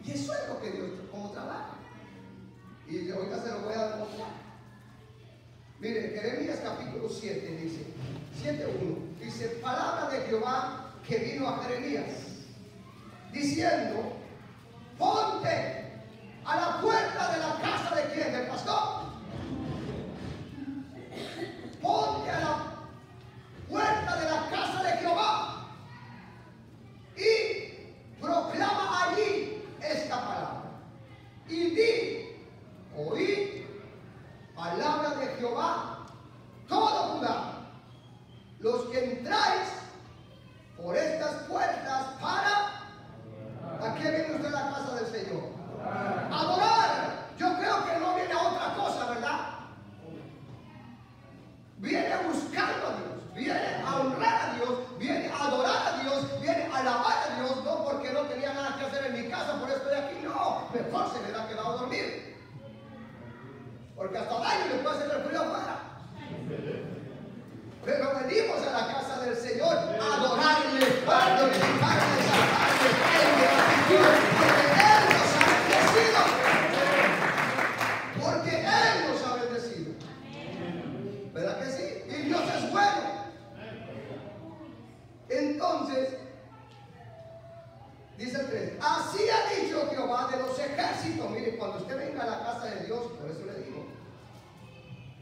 Y eso es lo que Dios, como trabaja. Y ahorita se lo voy a demostrar. Mire, Jeremías capítulo 7 dice, 7:1, dice, palabra de Jehová que vino a Jeremías, diciendo, ponte a la puerta de la casa de quién, del pastor. Ponte a la puerta de la casa de Jehová y proclama allí esta palabra. Y di, oí palabra de Jehová, todo Judá, los que entráis por estas puertas para... ¿A qué viene usted a la casa del Señor? Adorar. Yo creo que no viene a otra cosa, ¿verdad? Viene buscando a Dios, viene a honrar a Dios, viene a adorar a Dios, viene a alabar a Dios, no porque no tenía nada que hacer en mi casa, por eso estoy aquí, no, mejor se me da quedado a dormir. Porque hasta daño le puede hacer el frío afuera. Pero venimos a la casa del Señor a adorarle, para glorificarle, exaltarle, en gratitud, porque Él nos ha bendecido. Porque Él nos ha bendecido. ¿Verdad que sí? Y Dios es bueno. Entonces, dice el 3, así ha dicho Jehová de los ejércitos. Mire, cuando usted venga a la casa de Dios, por eso le digo,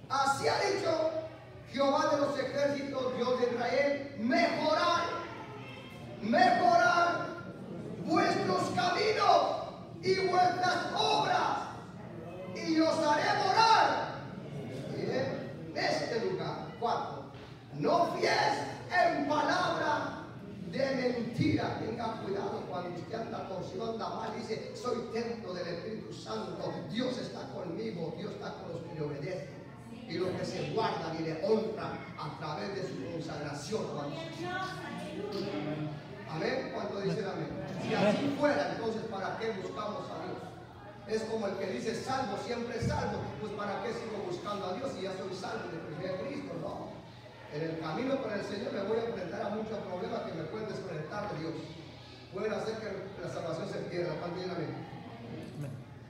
así ha dicho Jehová de los ejércitos, Dios de Israel, mejorar vuestros caminos y vuestras obras, y os haré morar en este lugar. 4. No fies en palabra de mentira. Tenga cuidado cuando usted anda torcido, anda mal, dice, soy templo del Espíritu Santo, Dios está conmigo, Dios está con los que le obedecen. Y los que se guardan y le honran a través de su consagración. Amén. ¿Cuánto dicen amén? Si así fuera, entonces ¿para qué buscamos a Dios? Es como el que dice salvo, siempre salvo. Pues ¿para qué sigo buscando a Dios si ya soy salvo de Cristo? No. En el camino con el Señor me voy a enfrentar a muchos problemas que me pueden desconectar de Dios. Pueden hacer que la salvación se pierda. ¿Cuánto dicen amén?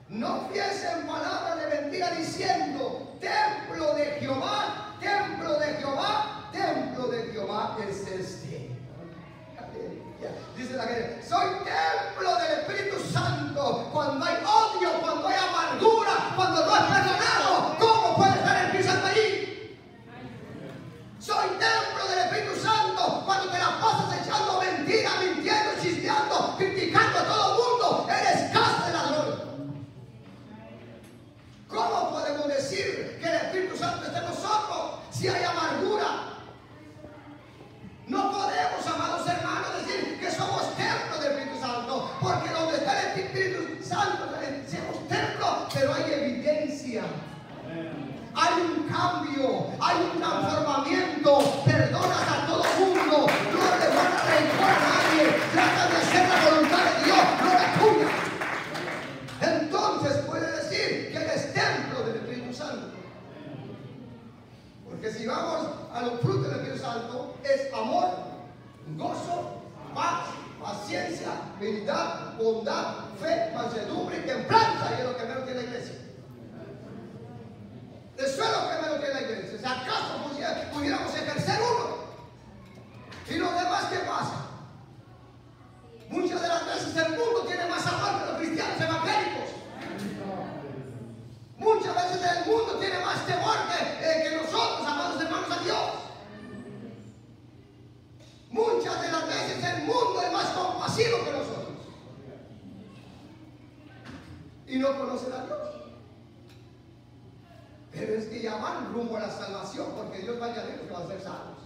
No piensen palabras de mentira diciendo, templo de Jehová, templo de Jehová, templo de Jehová es este. Dice la gente, soy templo del Espíritu Santo. Cuando hay odio, cuando hay amargura, cuando no es perdonado, ¿cómo puede estar el Espíritu Santo allí? Soy templo del Espíritu Santo. Cuando te la pasas echando mentiras, mintiendo, chismeando, criticando a todo el mundo, eres casa de ladrones. ¿Cómo podemos decir que el Espíritu Santo está en nosotros si hay amargura? No podemos, amados hermanos, decir que somos templo del Espíritu Santo, porque donde está el Espíritu Santo, somos templo, pero hay evidencia. Hay un cambio, hay un transformamiento, perdonas a todo mundo, no le van a rencor a nadie, tratan de hacer la voluntad de Dios, no la tuya. Entonces puede decir que eres templo del Espíritu Santo. Porque si vamos a los frutos del Espíritu Santo, es amor, gozo, paz, paciencia, benignidad, bondad, fe, mansedumbre y templanza. Y es lo que menos tiene la iglesia. Eso es lo que menos tiene la iglesia. Si acaso pudiéramos ejercer uno. ¿Y los demás qué pasa? Muchas de las veces el mundo tiene más amor que los cristianos evangélicos. Muchas veces el mundo tiene más temor que nosotros, amados hermanos, a Dios. Muchas de las veces el mundo es más compasivo que nosotros. Y no conocen a Dios. Pero es que ya van rumbo a la salvación, porque Dios va a añadir que van a ser salvos.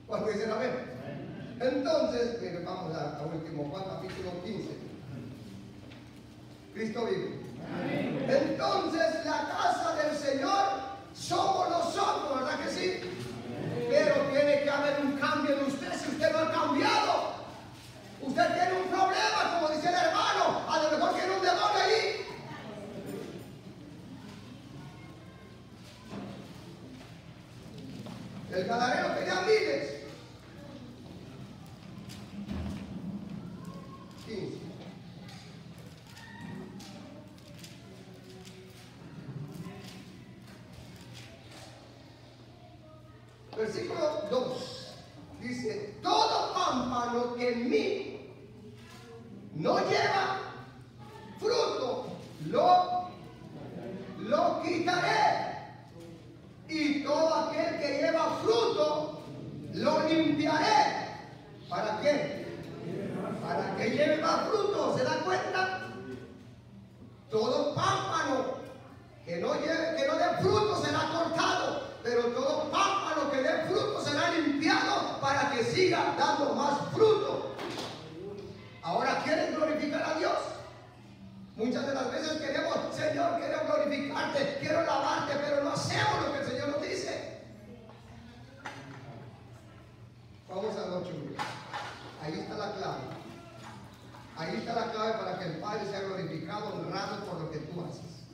¿Cuánto dicen amén? Entonces, miren, vamos a último, Juan capítulo 15. Cristo vive. Entonces la casa del Señor somos nosotros, ¿verdad que sí? Pero tiene que haber un cambio en usted. Si usted no ha cambiado, usted tiene un problema, como dice el hermano. A lo mejor tiene un demonio allí. El gadareno tenía miles. 15. Versículo 2 dice: todo pámpano que en mí no lleva fruto, lo quitaré, y todo aquel que lleva fruto lo limpiaré. ¿Para qué? Para que lleve más fruto. ¿Se da cuenta? Todo pámpano que no dé fruto será cortado, pero todo pámpano que dé fruto será limpiado para que siga dando más fruto. Ahora, ¿quieren glorificar a Dios? Muchas de las veces queremos: Señor, quiero glorificarte, quiero alabarte, pero no hacemos lo que el Señor nos dice. Vamos al 8. Ahí está la clave. Ahí está la clave para que el Padre sea glorificado, honrado por lo que tú haces.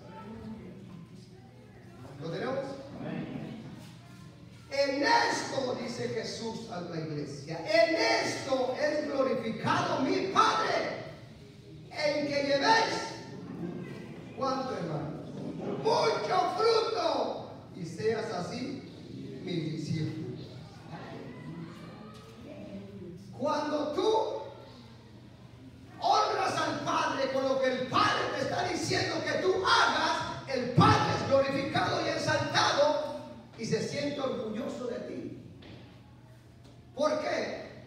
¿Lo tenemos? En esto, dice Jesús a la iglesia, en esto es glorificado mi Padre, en que llevéis, ¿cuánto, hermanos? Mucho fruto, y seas así mis discípulos. Cuando tú honras al Padre con lo que el Padre te está diciendo que tú hagas, el Padre es glorificado y exaltado y se siente orgulloso de ti. ¿Por qué?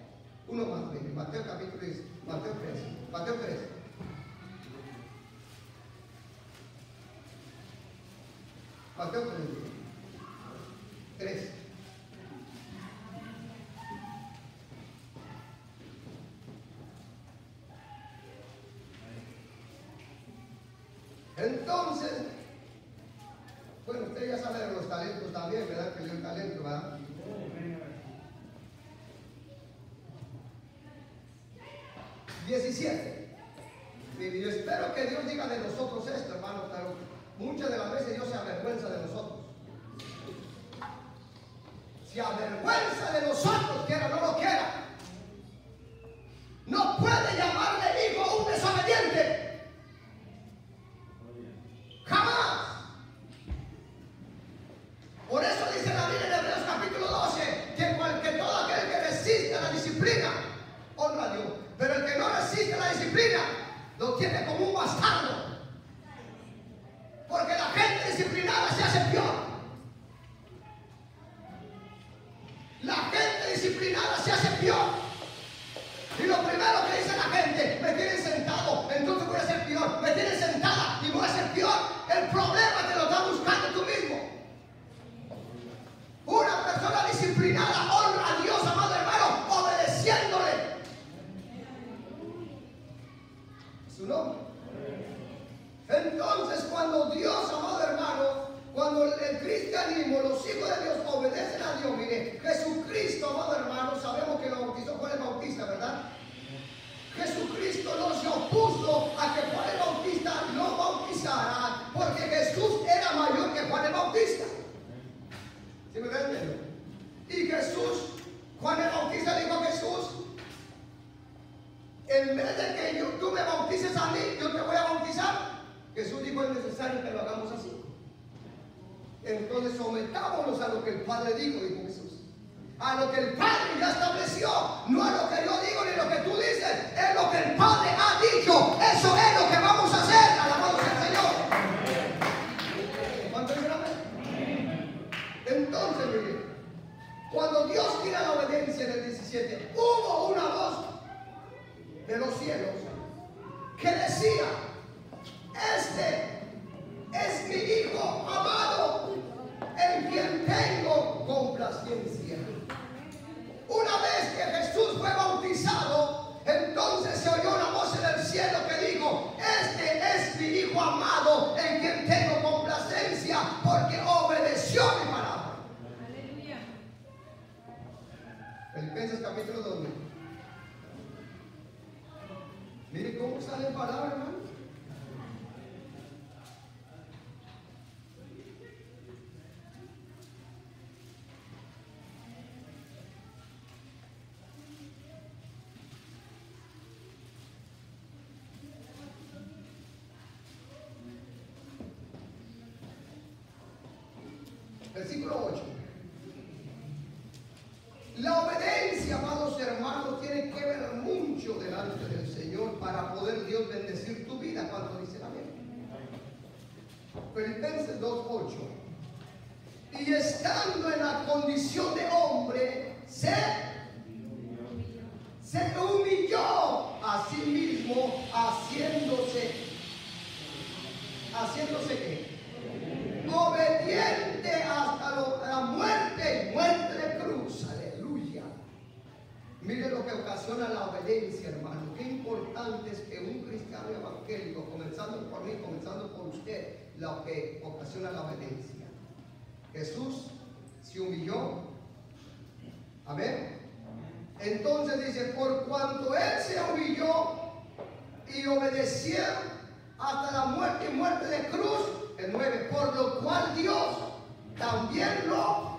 Uno más, Mateo capítulo 10, Mateo 3. Mateo 3. Entonces, bueno, usted ya sabe de los talentos también, ¿verdad? Que dio el talento, ¿verdad? Y yo espero que Dios diga de nosotros esto, hermano, pero muchas de las veces Dios se avergüenza de nosotros. Se avergüenza de nosotros, quiera o no lo quiera. No puede llamarle hijo a un desobediente. Jamás. Por eso dice la Biblia en Hebreos capítulo 12 que todo aquel que resiste la disciplina honra a Dios, pero el que no resiste la disciplina lo tiene como un bastardo, porque la gente disciplinada se hace peor. La gente disciplinada se hace peor, y lo primero que dice la gente: me tienen sentado, entonces voy a ser peor. Me tienen sentada y voy a ser peor. El problema te lo estás buscando tú mismo. Una persona disciplinada honra a Dios, amado hermano, obedeciéndole su nombre. Entonces, cuando Dios, amado hermano, cuando el cristianismo, los hijos de Dios obedecen a Dios, mire, Jesucristo, amado hermano, sabemos que lo bautizó Juan el Bautista, ¿verdad? Jesucristo no se opuso a que Juan el Bautista lo bautizara, porque Jesús era mayor que Juan el Bautista. ¿Sí me entienden? Y Juan el Bautista dijo a Jesús: en vez de que tú me bautices a mí, yo te voy a bautizar. Jesús dijo: es necesario que lo hagamos así. Entonces sometámonos a lo que el Padre dijo Jesús. A lo que el Padre ya estableció, no a lo que yo digo ni lo que tú dices, es lo que el Padre ha dicho. Eso es lo que vamos a hacer. Alabado sea el Señor. ¿Cuánto dicen amén? Entonces, mire, cuando Dios tira la obediencia en el 17, hubo una voz de los cielos que decía: este es mi Hijo amado, en quien tengo complacencia. Una vez que Jesús fue bautizado, entonces se oyó una voz en el cielo que dijo: este es mi sale palabra, hermano? Versículo 8. La obediencia, amados hermanos, tiene que ver mucho delante del Señor para poder Dios bendecir tu vida. ¿Cuánto dicen amén? Filipenses 2:8. Y estando en la condición de hombre, se humilló a sí mismo, haciéndose ¿qué? Obediente hasta la muerte y muerte de cruz. Aleluya. Mire lo que ocasiona la obediencia, hermano. Qué importante es que un cristiano evangélico, comenzando por mí, comenzando por usted, lo que ocasiona la obediencia. Jesús se humilló. Amén. Entonces dice, por cuanto Él se humilló y obedeció hasta la muerte y muerte de cruz. El 9, por lo cual Dios también lo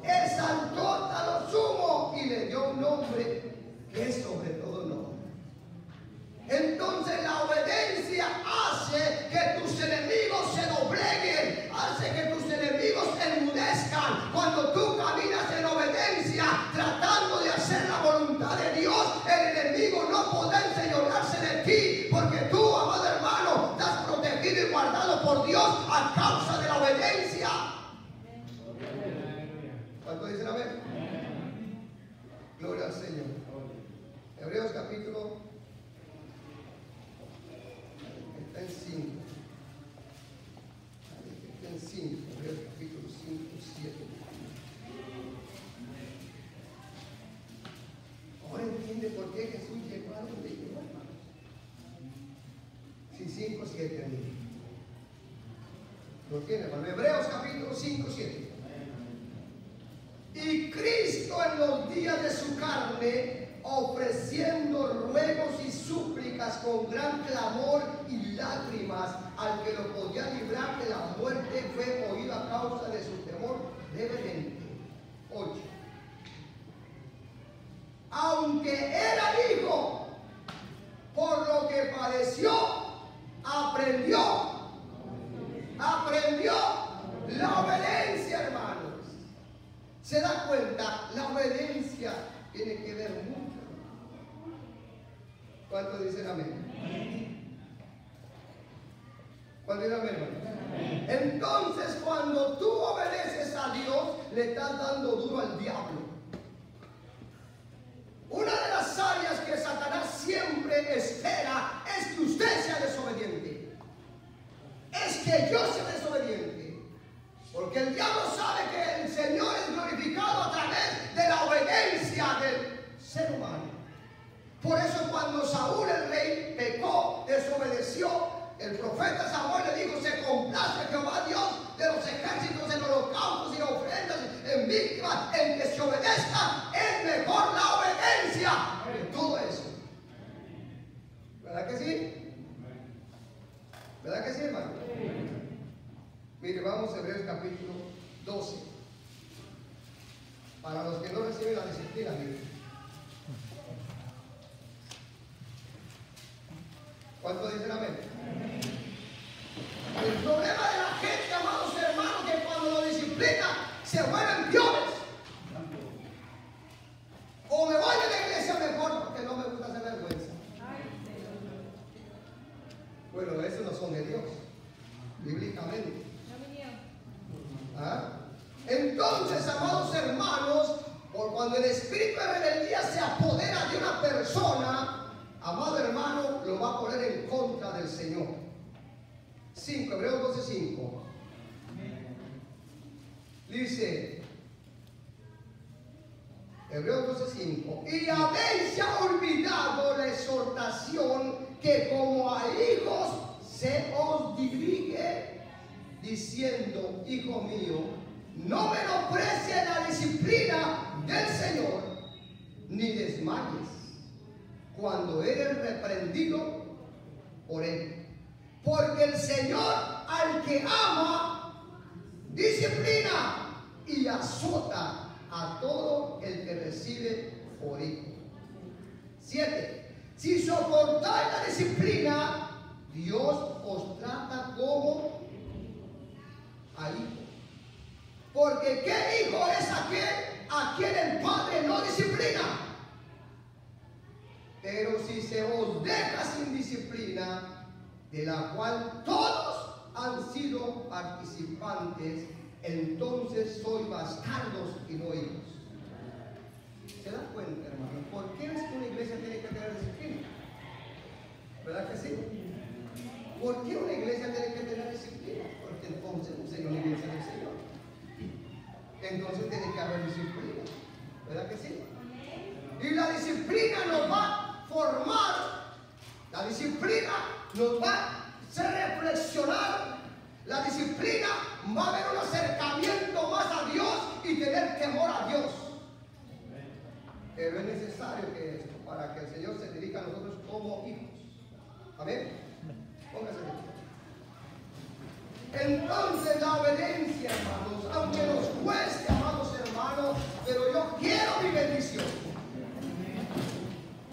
exaltó hasta lo sumo y le dio un nombre que es sobre todo nombre. Entonces la obediencia hace que tus enemigos se dobleguen, hace que tus enemigos enmudezcan. Cuando tú caminas en obediencia, tratando de hacer la voluntad de Dios, el enemigo no podrá enseñorearse de ti, porque tú, amado hermano, estás protegido y guardado por Dios a causa de la obediencia. ¿Cuánto dicen amén? Gloria al Señor. Hebreos capítulo está en 5. Está en 5. Hebreos capítulo 5, 7. Ahora entiende por qué Jesús llegó a donde llegó, hermanos. Sí, 5, 7. Lo tiene, hermano. Hebreos capítulo 5, 7. Y Cristo en los días de su carne, ofreciendo ruegos y súplicas con gran clamor y lágrimas al que lo podía librar de la muerte, fue oído a causa de su temor reverente. 8. Aunque era hijo, por lo que padeció, aprendió la obediencia, hermanos. ¿Se da cuenta? La obediencia tiene que ver mucho. ¿Cuántos dicen amén? ¿Cuántos dicen amén, hermano? Entonces, cuando tú obedeces a Dios, le estás dando duro al diablo. Una de las áreas que Satanás siempre espera es que usted sea desobediente. Es que yo sea desobediente. Porque el diablo sabe que el Señor es glorificado a través de la obediencia del ser humano. Por eso cuando Saúl el rey pecó, desobedeció, el profeta Samuel le dijo, se complace Jehová Dios de los ejércitos en holocaustos y ofrendas, en víctimas, en que se obedezca, es mejor la obediencia que todo eso. ¿Verdad que sí? ¿Verdad que sí, hermano? Mire, vamos a Hebreos capítulo 12. Para los que no reciben la disciplina, mire. ¿Cuánto dicen amén? El problema de la gente, amados hermanos, que cuando lo disciplina se vuelven piones. O me voy de la iglesia mejor porque no me gusta hacer vergüenza. Bueno, esos no son de Dios, bíblicamente. ¿Ah? Entonces, amados hermanos, por cuando el espíritu de rebeldía se apodera de una persona, amado hermano, lo va a poner en contra del Señor. 5, Hebreos 12:5. Dice, Hebreos 12:5, y habéis ya olvidado la exhortación que como a hijos se os dirige, diciendo, hijo mío, no menosprecies la disciplina del Señor, ni desmayes cuando eres reprendido por él. Porque el Señor al que ama, disciplina y azota a todo el que recibe por hijo. 7. Si soportáis la disciplina, Dios os trata como a hijo. Porque ¿qué hijo es aquel a quien el Padre no disciplina? Pero si se os deja sin disciplina, de la cual todos han sido participantes, entonces sois bastardos y no hijos. ¿Se dan cuenta, hermano? ¿Por qué es que una iglesia tiene que tener disciplina? ¿Verdad que sí? ¿Por qué una iglesia tiene que tener disciplina? Porque entonces no es una iglesia del Señor. Entonces tiene que haber disciplina. ¿Verdad que sí? Y la disciplina nos va a formar. La disciplina nos va a hacer reflexionar. La disciplina va a haber un acercamiento más a Dios y tener temor a Dios. Pero es necesario que esto, para que el Señor se dirija a nosotros como hijos. Amén. Póngase de pie. Entonces la obediencia, hermanos, aunque nos cueste, amados hermanos, pero yo quiero mi bendición.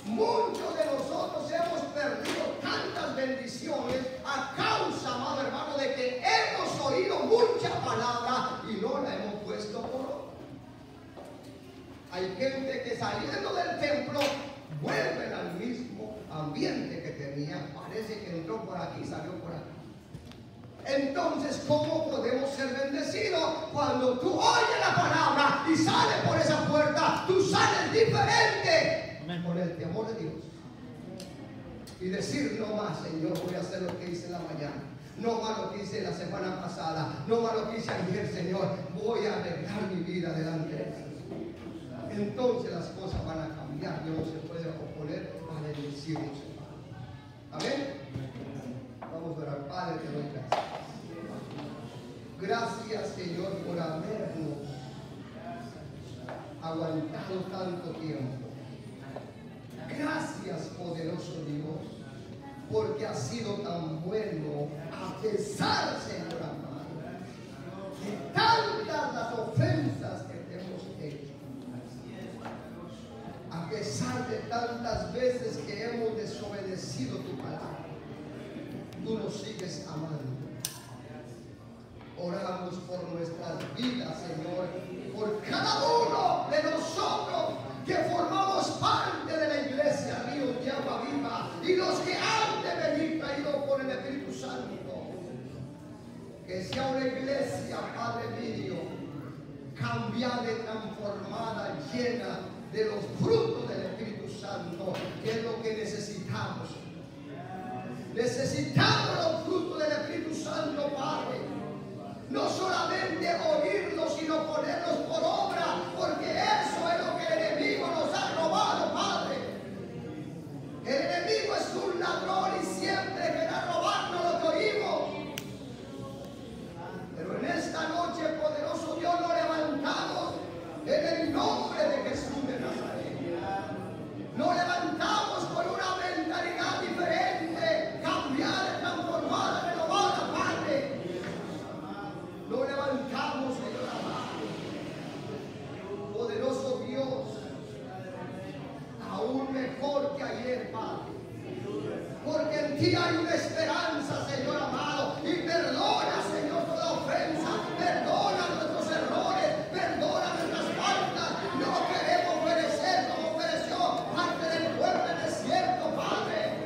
Muchos de nosotros hemos perdido tantas bendiciones a causa, amado hermano, de que hemos oído mucha palabra y no la hemos puesto por obra. Hay gente que saliendo del templo vuelven al mismo ambiente que tenía. Parece que entró por aquí, salió por aquí. Entonces, ¿cómo podemos ser bendecidos? Cuando tú oyes la palabra y sales por esa puerta, tú sales diferente. Con el temor de Dios. Y decir: no más, Señor, voy a hacer lo que hice en la mañana. No más lo que hice la semana pasada. No más lo que hice ayer, Señor. Voy a arreglar mi vida delante de Dios. Entonces las cosas van a cambiar. Dios no se puede oponer a bendecirnos, hermano. Amén. Vamos a orar. Padre, te doy gracias. Gracias, Señor, por habernos aguantado tanto tiempo. Gracias, poderoso Dios, porque has sido tan bueno, a pesar, Señor amado, de tantas las ofensas que te hemos hecho. A pesar de tantas veces que hemos desobedecido tu palabra, tú nos sigues amando. Oramos por nuestras vidas, Señor, por cada uno de nosotros que formamos parte de la iglesia Ríos de Agua Viva y los que han de venir traídos por el Espíritu Santo. Que sea una iglesia, Padre mío, cambiada y transformada, llena de los frutos del Espíritu Santo, que es lo que necesitamos. Necesitamos los frutos del Espíritu Santo, Padre. No solamente oírlos, sino ponerlos por obra, porque eso es lo que el enemigo nos ha robado, Padre. El enemigo es un ladrón y siempre querrá robarnos lo que oímos. Pero en esta noche, poderoso Dios, nos levantamos en el nombre de Jesús de Nazaret. Nos levantamos con una mentalidad diferente, cambiada, transformada, renovada, Padre. Nos levantamos, Señor amado, poderoso Dios, aún mejor que ayer, Padre, porque en ti hay una esperanza, Señor amado, y perdona, Señor, toda ofensa, perdona nuestros errores, perdona nuestras faltas. No queremos perecer como pereció parte del pueblo del desierto, Padre.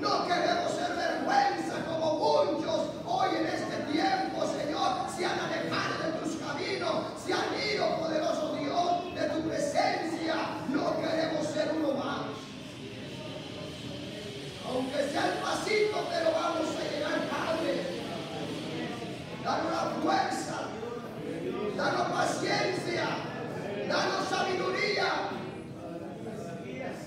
No queremos ser vergüenza como muchos hoy en este tiempo, Señor, se han alejado de tus caminos, se han ido, poderoso Dios, de tu presencia. No queremos ser uno más. Aunque sea el pasito, pero vamos a llegar, Padre. Danos la fuerza, danos paciencia, danos sabiduría.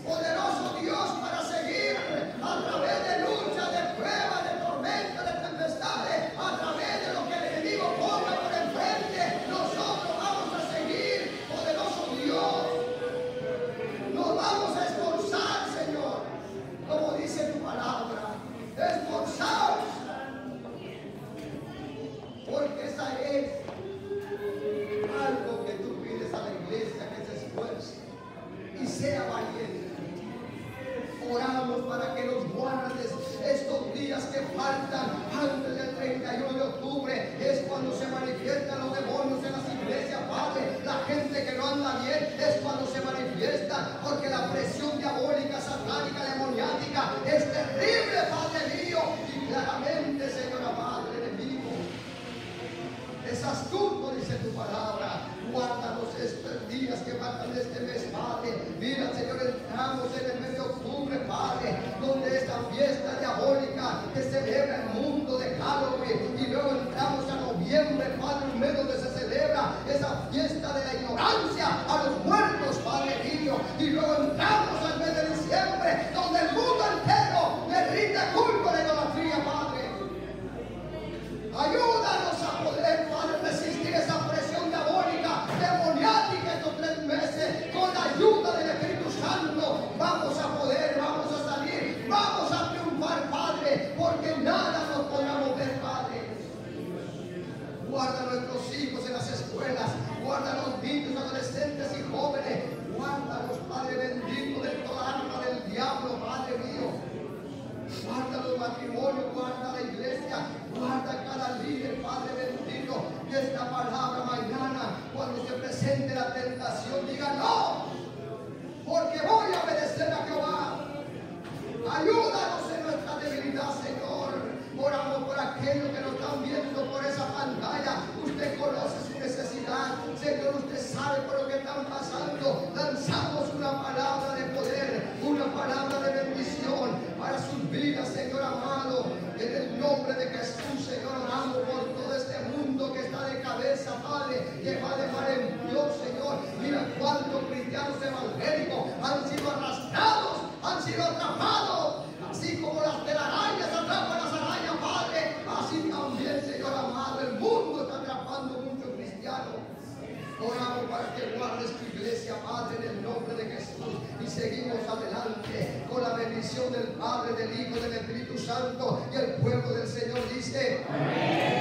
Poderoso Dios, para seguir a través de luchas, de pruebas, de tormentas, de tempestades, a través de lo que el enemigo ponga por enfrente, nosotros vamos a seguir, poderoso Dios. Nos vamos a esforzar, Señor, como dice tu palabra. días que faltan antes del 31 de octubre es cuando se manifiestan los demonios en las iglesias, Padre. La gente que no anda bien es cuando se manifiesta, porque la presión diabólica, satánica, demoniática es terrible, Padre mío. Y claramente, Señor amado, el enemigo es astuto, dice tu palabra. Guárdanos estos días que faltan de este mes, Padre. Mira, Señor, entramos en el mes de octubre, Padre, donde esta fiesta diabólica que celebra el mundo de Halloween, y luego entramos a noviembre, Padre, un mes donde se celebra esa fiesta de la ignorancia a los muertos, Padre mío, y luego entramos al mes de diciembre, donde el mundo entero le rinde culto a la idolatría, Padre. Ayúdanos a poder, Padre, resistir esa presión diabólica, demoniática estos 3 meses. Con la ayuda del Espíritu Santo vamos a poder, vamos a salir, vamos a triunfar, Padre, porque nada nos podrá mover, Padre. Guarda a nuestros hijos en las escuelas, guarda a los niños, adolescentes y jóvenes, guárdalos, Padre bendito, de toda arma del diablo, Padre mío. Guarda los matrimonios, guarda la iglesia, guarda cada líder, Padre bendito. Y esta palabra mañana, cuando se presente la tentación, diga no, porque voy a obedecer a Jehová. Ayúdanos en nuestra debilidad, Señor. Oramos por aquellos que nos están viendo por esa pantalla. Usted conoce su necesidad, Señor, usted sabe por lo que están pasando. Lanzamos una palabra de poder, una palabra de bendición para sus vidas, Señor amado. En el nombre de Jesús, Señor, oramos por todo este mundo que está de cabeza, Padre, que va de mal en Dios, Señor. Mira cuántos cristianos evangélicos han sido arrastrados, han sido atrapados, así como las telarañas atrapan las arañas, Padre. Así también, Señor amado, el mundo está atrapando muchos cristianos. Oramos para que guardes tu iglesia, Padre, en el nombre de Jesús. Y seguimos adelante con la bendición del Padre, del Hijo, del Espíritu Santo. Y el pueblo del Señor dice: amén.